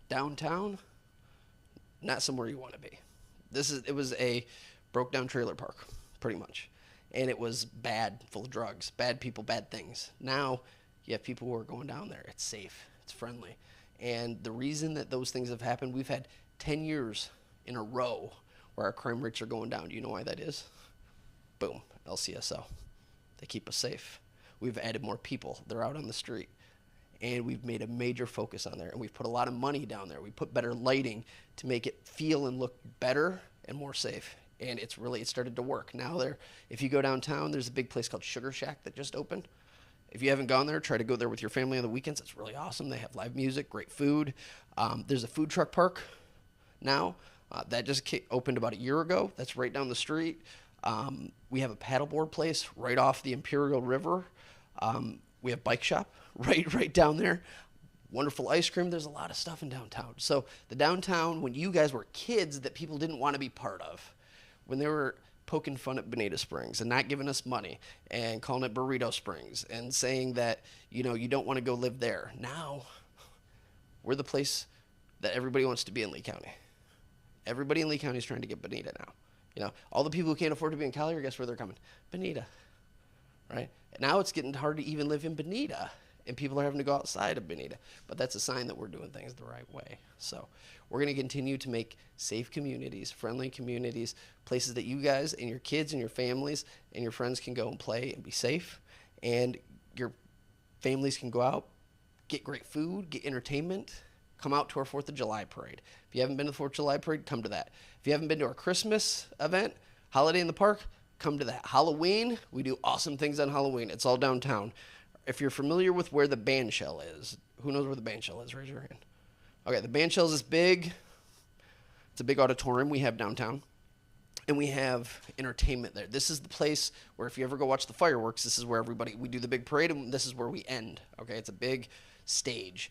downtown, not somewhere you want to be. It was a broke down trailer park, pretty much. And it was bad, full of drugs, bad people, bad things. Now, you have people who are going down there. It's safe, it's friendly. And the reason that those things have happened, we've had 10 years in a row where our crime rates are going down. Do you know why that is? Boom, LCSO. They keep us safe. We've added more people. They're out on the street. And we've made a major focus on there. And we've put a lot of money down there. We put better lighting to make it feel and look better and more safe. And it started to work. Now if you go downtown, there's a big place called Sugar Shack that just opened. If you haven't gone there, try to go there with your family on the weekends. It's really awesome. They have live music, great food. There's a food truck park now. That just opened about a year ago. That's right down the street. We have a paddleboard place right off the Imperial River. We have bike shop right down there. Wonderful ice cream. There's a lot of stuff in downtown. So the downtown, when you guys were kids that people didn't want to be part of, when they were poking fun at Bonita Springs and not giving us money and calling it Burrito Springs and saying that, you don't want to go live there. Now, we're the place that everybody wants to be in Lee County. Everybody in Lee County is trying to get Bonita now. All the people who can't afford to be in Collier, guess where they're coming? Bonita, right? Now it's getting hard to even live in Bonita, and people are having to go outside of Bonita. But that's a sign that we're doing things the right way. So we're going to continue to make safe communities, friendly communities, places that you guys and your kids and your families and your friends can go and play and be safe, and your families can go out, get great food, get entertainment. Come out to our 4th of July parade. If you haven't been to the 4th of July parade, come to that. If you haven't been to our Christmas event, Holiday in the Park, come to that. Halloween, we do awesome things on Halloween. It's all downtown. If you're familiar with where the band shell is, who knows where the band shell is? Raise your hand. Okay, the band shell is this big. It's a big auditorium we have downtown. And we have entertainment there. This is the place where if you ever go watch the fireworks, this is where we do the big parade, and this is where we end. Okay, it's a big stage.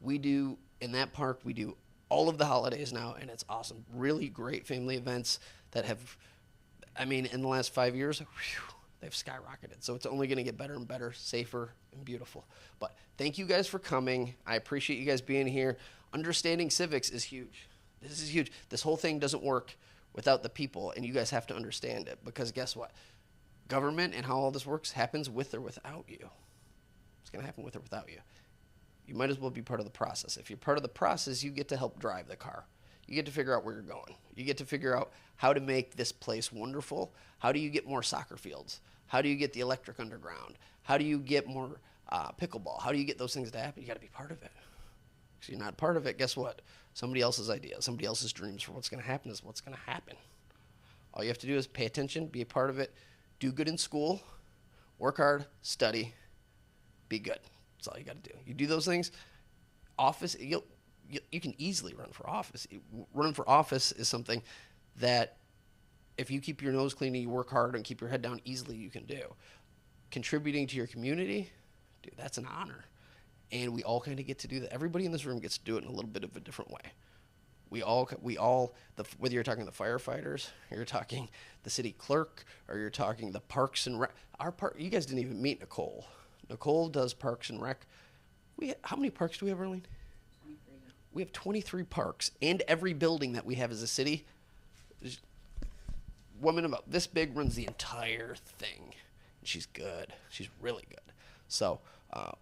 In that park, we do all of the holidays now, and it's awesome. Really great family events that have, in the last 5 years, they've skyrocketed. So it's only going to get better and better, safer and beautiful. But thank you guys for coming. I appreciate you guys being here. Understanding civics is huge. This is huge. This whole thing doesn't work without the people, and you guys have to understand it, because guess what? Government and how all this works happens with or without you. It's going to happen with or without you. You might as well be part of the process. If you're part of the process, you get to help drive the car. You get to figure out where you're going. You get to figure out how to make this place wonderful. How do you get more soccer fields? How do you get the electric underground? How do you get more pickleball? How do you get those things to happen? You got to be part of it. If you're not part of it, guess what? Somebody else's idea, somebody else's dreams for what's going to happen is what's going to happen. All you have to do is pay attention, be a part of it, do good in school, work hard, study, be good. That's all you got to do. You do those things, you can easily run for office. Running for office is something that if you keep your nose clean and you work hard and keep your head down, easily you can do. contributing to your community, dude, that's an honor. And we all kind of get to do that. Everybody in this room gets to do it in a little bit of a different way. Whether you're talking the firefighters, or you're talking the city clerk, or you're talking the parks and rec. You guys didn't even meet Nicole. Nicole does parks and rec. How many parks do we have, Arlene? 23. We have 23 parks, and every building that we have as a city. Woman about this big runs the entire thing. And she's good. She's really good. So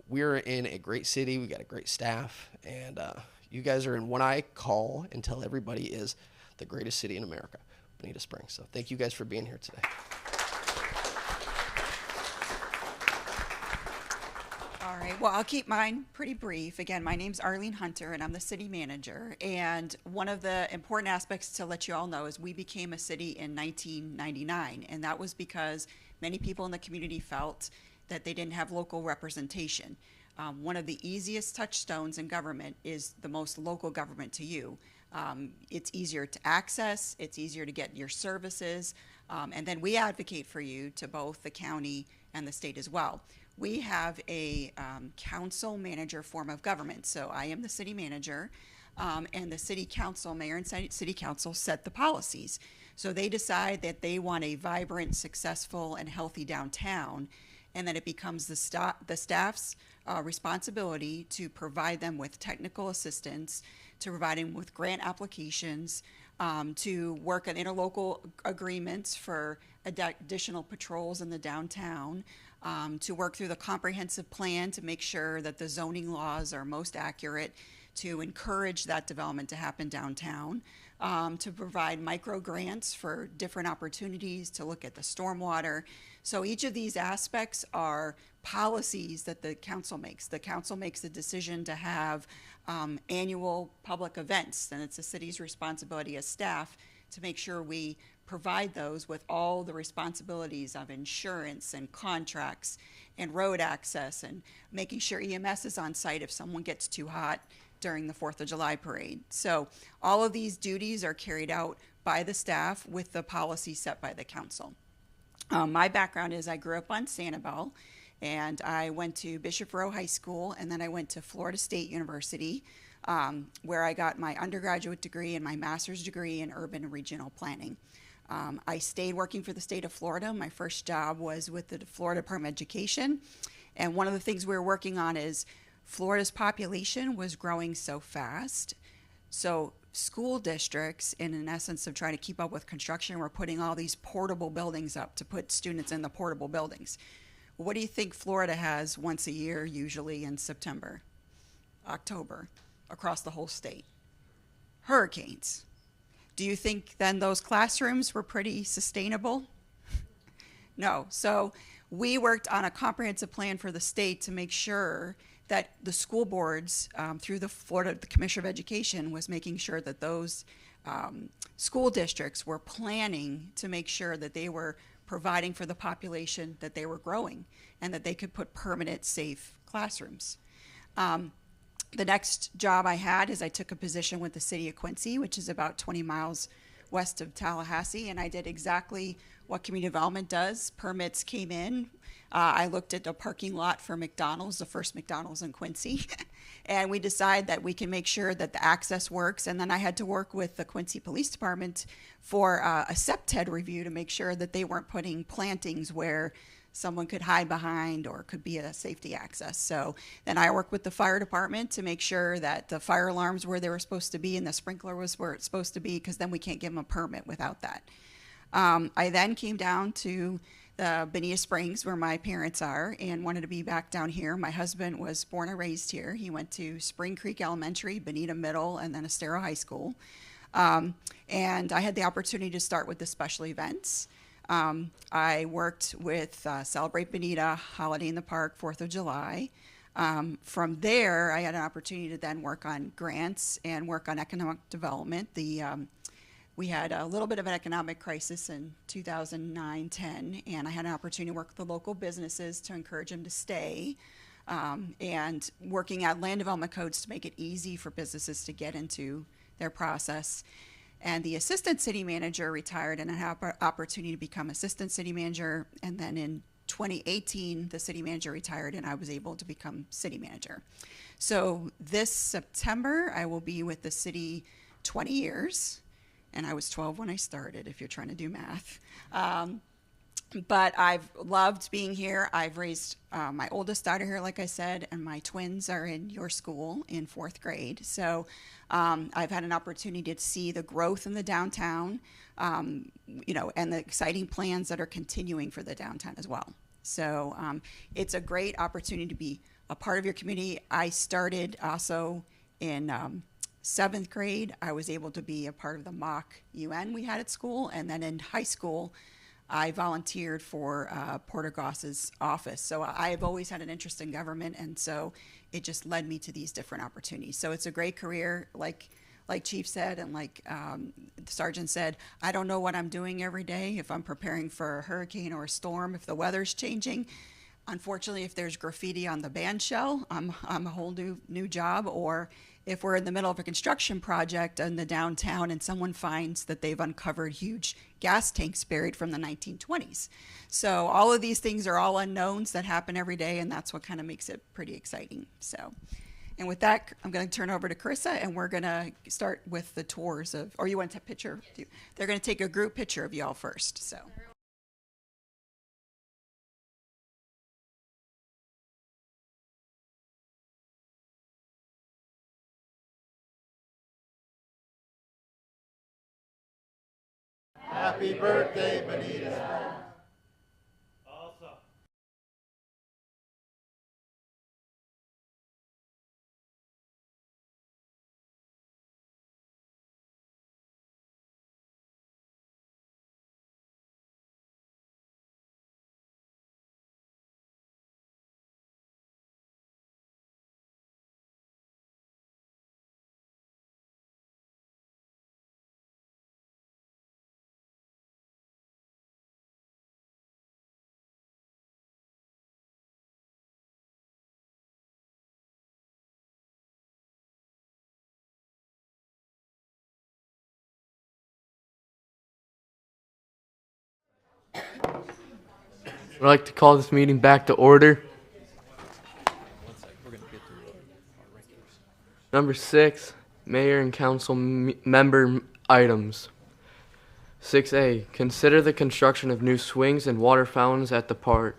we're in a great city. We got a great staff, and you guys are in what I call and tell everybody is the greatest city in America, Bonita Springs. So thank you guys for being here today. All right, well, I'll keep mine pretty brief. Again, my name's Arlene Hunter, and I'm the city manager. And one of the important aspects to let you all know is we became a city in 1999, and that was because many people in the community felt that they didn't have local representation. One of the easiest touchstones in government is the most local government to you. It's easier to access, it's easier to get your services, and then we advocate for you to both the county and the state as well. We have a council manager form of government. So I am the city manager, and the city council, mayor and city council set the policies. So they decide that they want a vibrant, successful, and healthy downtown, and then it becomes the staff's responsibility to provide them with technical assistance, to provide them with grant applications, to work on interlocal agreements for additional patrols in the downtown, to work through the comprehensive plan to make sure that the zoning laws are most accurate, to encourage that development to happen downtown, to provide micro grants for different opportunities, to look at the stormwater. So each of these aspects are policies that the council makes. The council makes the decision to have annual public events, and it's the city's responsibility as staff to make sure we provide those with all the responsibilities of insurance and contracts and road access and making sure EMS is on site if someone gets too hot during the 4th of July parade. So all of these duties are carried out by the staff with the policy set by the council. My background is I grew up on Sanibel, and I went to Bishop Rowe High School, and then I went to Florida State University, where I got my undergraduate degree and my master's degree in urban and regional planning. I stayed working for the state of Florida. My first job was with the Florida Department of Education, and one of the things we were working on is Florida's population was growing so fast. So school districts, in essence of trying to keep up with construction, were putting all these portable buildings up to put students in the portable buildings. What do you think Florida has once a year, usually in September, October, across the whole state? Hurricanes. Do you think then those classrooms were pretty sustainable? No. So we worked on a comprehensive plan for the state to make sure that the school boards, through the Florida Commissioner of Education, was making sure that those school districts were planning to make sure that they were providing for the population that they were growing and that they could put permanent, safe classrooms. The next job I had is I took a position with the city of Quincy, which is about 20 miles west of Tallahassee, and I did exactly what community development does. Permits came in. I looked at the parking lot for McDonald's, the first McDonald's in Quincy, and we decided that we can make sure that the access works. And then I had to work with the Quincy Police Department for a SEPTED review to make sure that they weren't putting plantings where someone could hide behind or could be a safety access. So then I worked with the fire department to make sure that the fire alarms were where they were supposed to be and the sprinkler was where it's supposed to be, because then we can't give them a permit without that. I then came down to the Bonita Springs, where my parents are, and wanted to be back down here. My husband was born and raised here. He went to Spring Creek Elementary, Bonita Middle, and then Estero High School. And I had the opportunity to start with the special events. I worked with Celebrate Bonita, Holiday in the Park, 4th of July. From there, I had an opportunity to then work on grants and work on economic development. We had a little bit of an economic crisis in 2009-10, and I had an opportunity to work with the local businesses to encourage them to stay, and working out land development codes to make it easy for businesses to get into their process. And the assistant city manager retired, and I had an opportunity to become assistant city manager. And then in 2018, the city manager retired and I was able to become city manager. So this September, I will be with the city 20 years, and I was 12 when I started, if you're trying to do math. But I've loved being here. I've raised my oldest daughter here, like I said, and my twins are in your school in 4th grade. So I've had an opportunity to see the growth in the downtown, you know, and the exciting plans that are continuing for the downtown as well. So it's a great opportunity to be a part of your community. I started also in 7th grade. I was able to be a part of the mock UN we had at school, and then in high school, I volunteered for Porter Goss's office. So I've always had an interest in government, and so it just led me to these different opportunities. So it's a great career, like Chief said, and like the Sergeant said, I don't know what I'm doing every day, if I'm preparing for a hurricane or a storm, if the weather's changing. Unfortunately, if there's graffiti on the band shell, I'm a whole new job, or if we're in the middle of a construction project in the downtown and someone finds that they've uncovered huge gas tanks buried from the 1920s. So all of these things are all unknowns that happen every day, and that's what kind of makes it pretty exciting. So, and with that, I'm going to turn over to Carissa, and we're going to start with the tours of, or you want to take a picture? They're going to take a group picture of y'all first, so. Happy birthday, Bonita. I'd like to call this meeting back to order. Number 6, Mayor and Council member items. 6A, consider the construction of new swings and water fountains at the park.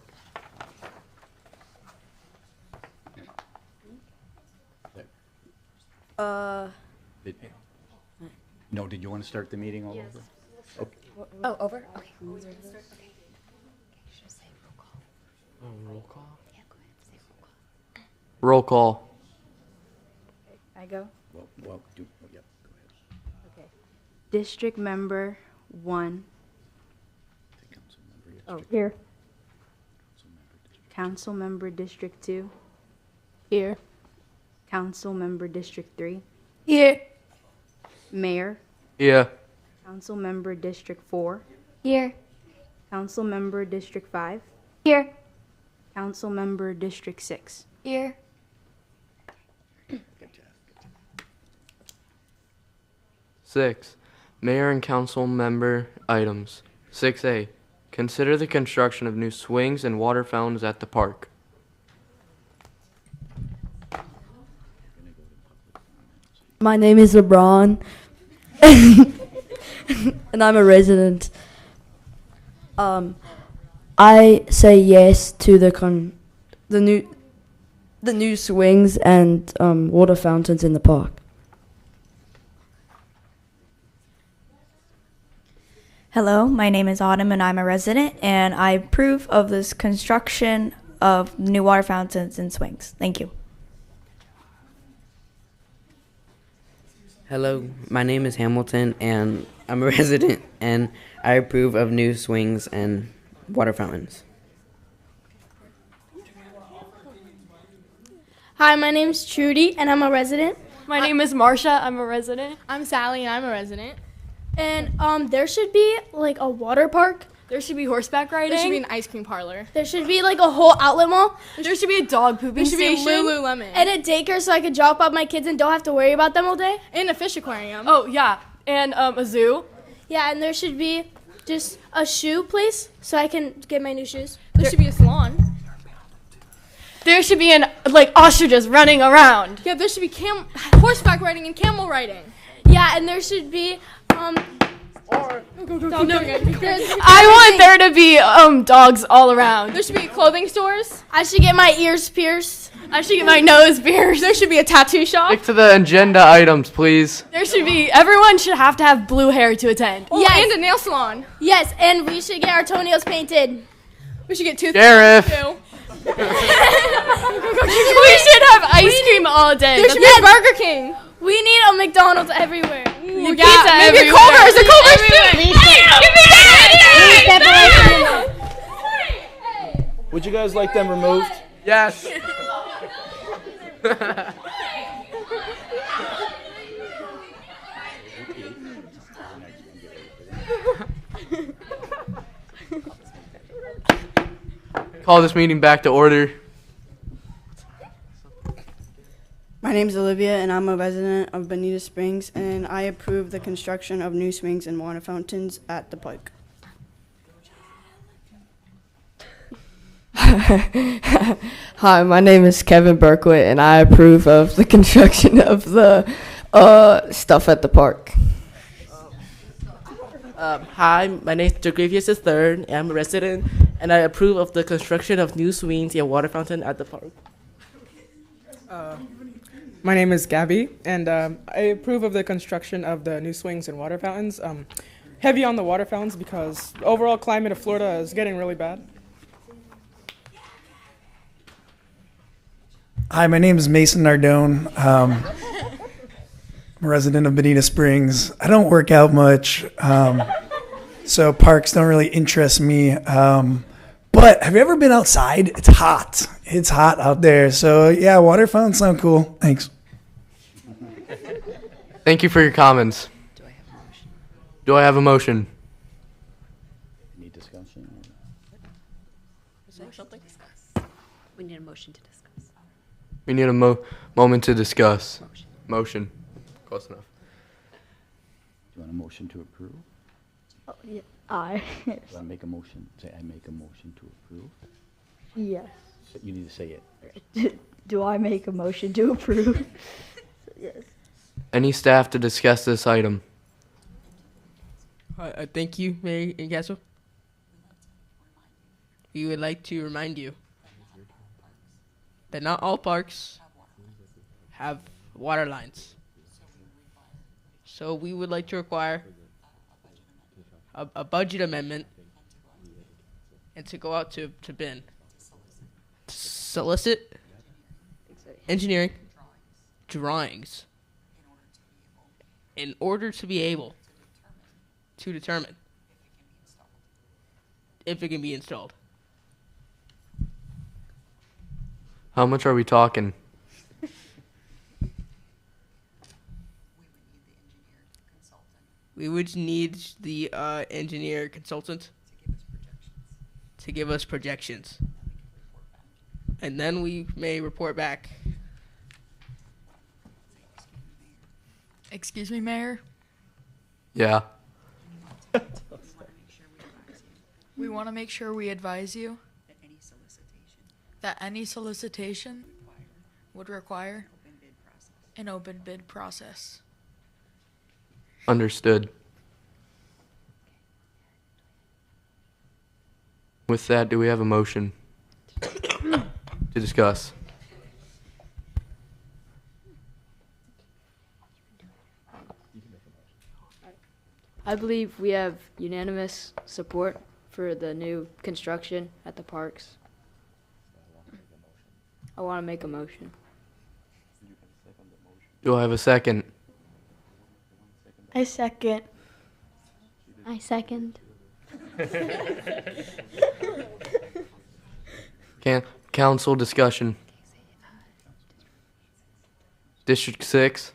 No, did you want to start the meeting all over? Okay. Oh, over? Okay. Roll call? Roll call. I go? Yep, go ahead. Okay. District member 1. Oh, here. Council member District 2. Here. Council member District 3. Here. Mayor. Yeah. Council member District 4. Here. Council member District 5. Here. Council member District 6. Here. 6, Mayor and Council member items. 6A, consider the construction of new swings and water fountains at the park. My name is LeBron, and I'm a resident. I say yes to the new swings and water fountains in the park. Hello, my name is Autumn and I'm a resident, and I approve of this construction of new water fountains and swings. Thank you. Hello, my name is Hamilton and I'm a resident, and I approve of new swings and water fountains. Hi, my name's Trudy and I'm a resident. My name is Marsha, I'm a resident. I'm Sally and I'm a resident. And there should be like a water park. There should be horseback riding. There should be an ice cream parlor. There should be like a whole outlet mall. There should be a dog pooping station. There should be Lululemon. And a daycare so I could drop off my kids and don't have to worry about them all day. And a fish aquarium. Oh, yeah. And a zoo. Yeah, and there should be Just a shoe place so I can get my new shoes. There should be a salon. There should be ostriches running around. Yeah, there should be horseback riding and camel riding. Yeah, and there should be I want there to be dogs all around. There should be clothing stores. I should get my ears pierced. I should get my nose pierced. There should be a tattoo shop. Stick to the agenda items, please. Everyone should have to have blue hair to attend. Oh, yes. And a nail salon. Yes, and we should get our toenails painted. We should get toothpaste Sheriff. too. We should have ice cream all day. There should be a Burger King. We need a McDonald's everywhere. Maybe a Culver's. A Culver's too. Hey, give me that! Would you guys like them removed? Yes. Call this meeting back to order. My name is Olivia, and I'm a resident of Bonita Springs, and I approve the construction of new swings and water fountains at the park. Hi, my name is Kevin Berkowitz, and I approve of the construction of the stuff at the park. Hi, my name is Jagrivius III, and I'm a resident, and I approve of the construction of new swings and water fountain at the park. My name is Gabby, and I approve of the construction of the new swings and water fountains. Heavy on the water fountains because the overall climate of Florida is getting really bad. Hi, my name is Mason Nardone. I'm a resident of Bonita Springs. I don't work out much, so parks don't really interest me. But have you ever been outside? It's hot. It's hot out there. So, yeah, water fountains sound cool. Thanks. Thank you for your comments. Do I have a motion? Need discussion? We need a motion to discuss. We need a moment to discuss. Motion. Close enough. Do you want a motion to approve? Oh, yeah. I. Do I make a motion? Say I make a motion to approve? Yes. So you need to say it. Do I make a motion to approve? Yes. Any staff to discuss this item? Thank you, Mayor and Council. We would like to remind you that not all parks have water lines. So we would like to require a budget amendment and to go out to bid. Solicit engineering drawings in order to be able to determine if it can be installed. How much are we talking? We would need the engineer consultant to give us projections. And then we may report back. Excuse me, Mayor? Yeah. We want to make sure we advise you that any solicitation would require an open bid process. Understood. With that, do we have a motion to discuss? I believe we have unanimous support for the new construction at the parks. I want to make a motion. Do I have a second? I second. I second. Council discussion. District 6.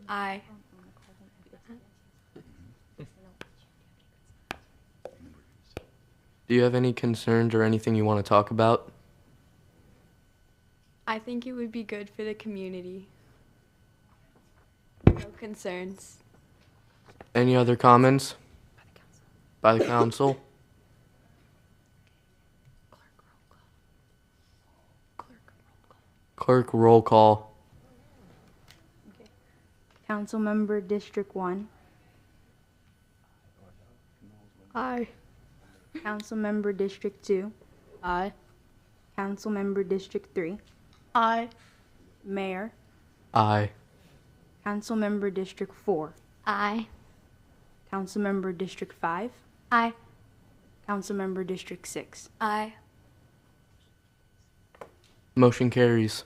Aye. Do you have any concerns or anything you want to talk about? I think it would be good for the community. No concerns. Any other comments? By the council? Clerk, roll call. Councilmember District 1. Aye. Councilmember District 2. Aye. Councilmember District 3. Aye. Mayor. Aye. Councilmember District 4. Aye. Councilmember District 5. Aye. Councilmember District 6. Aye. Motion carries.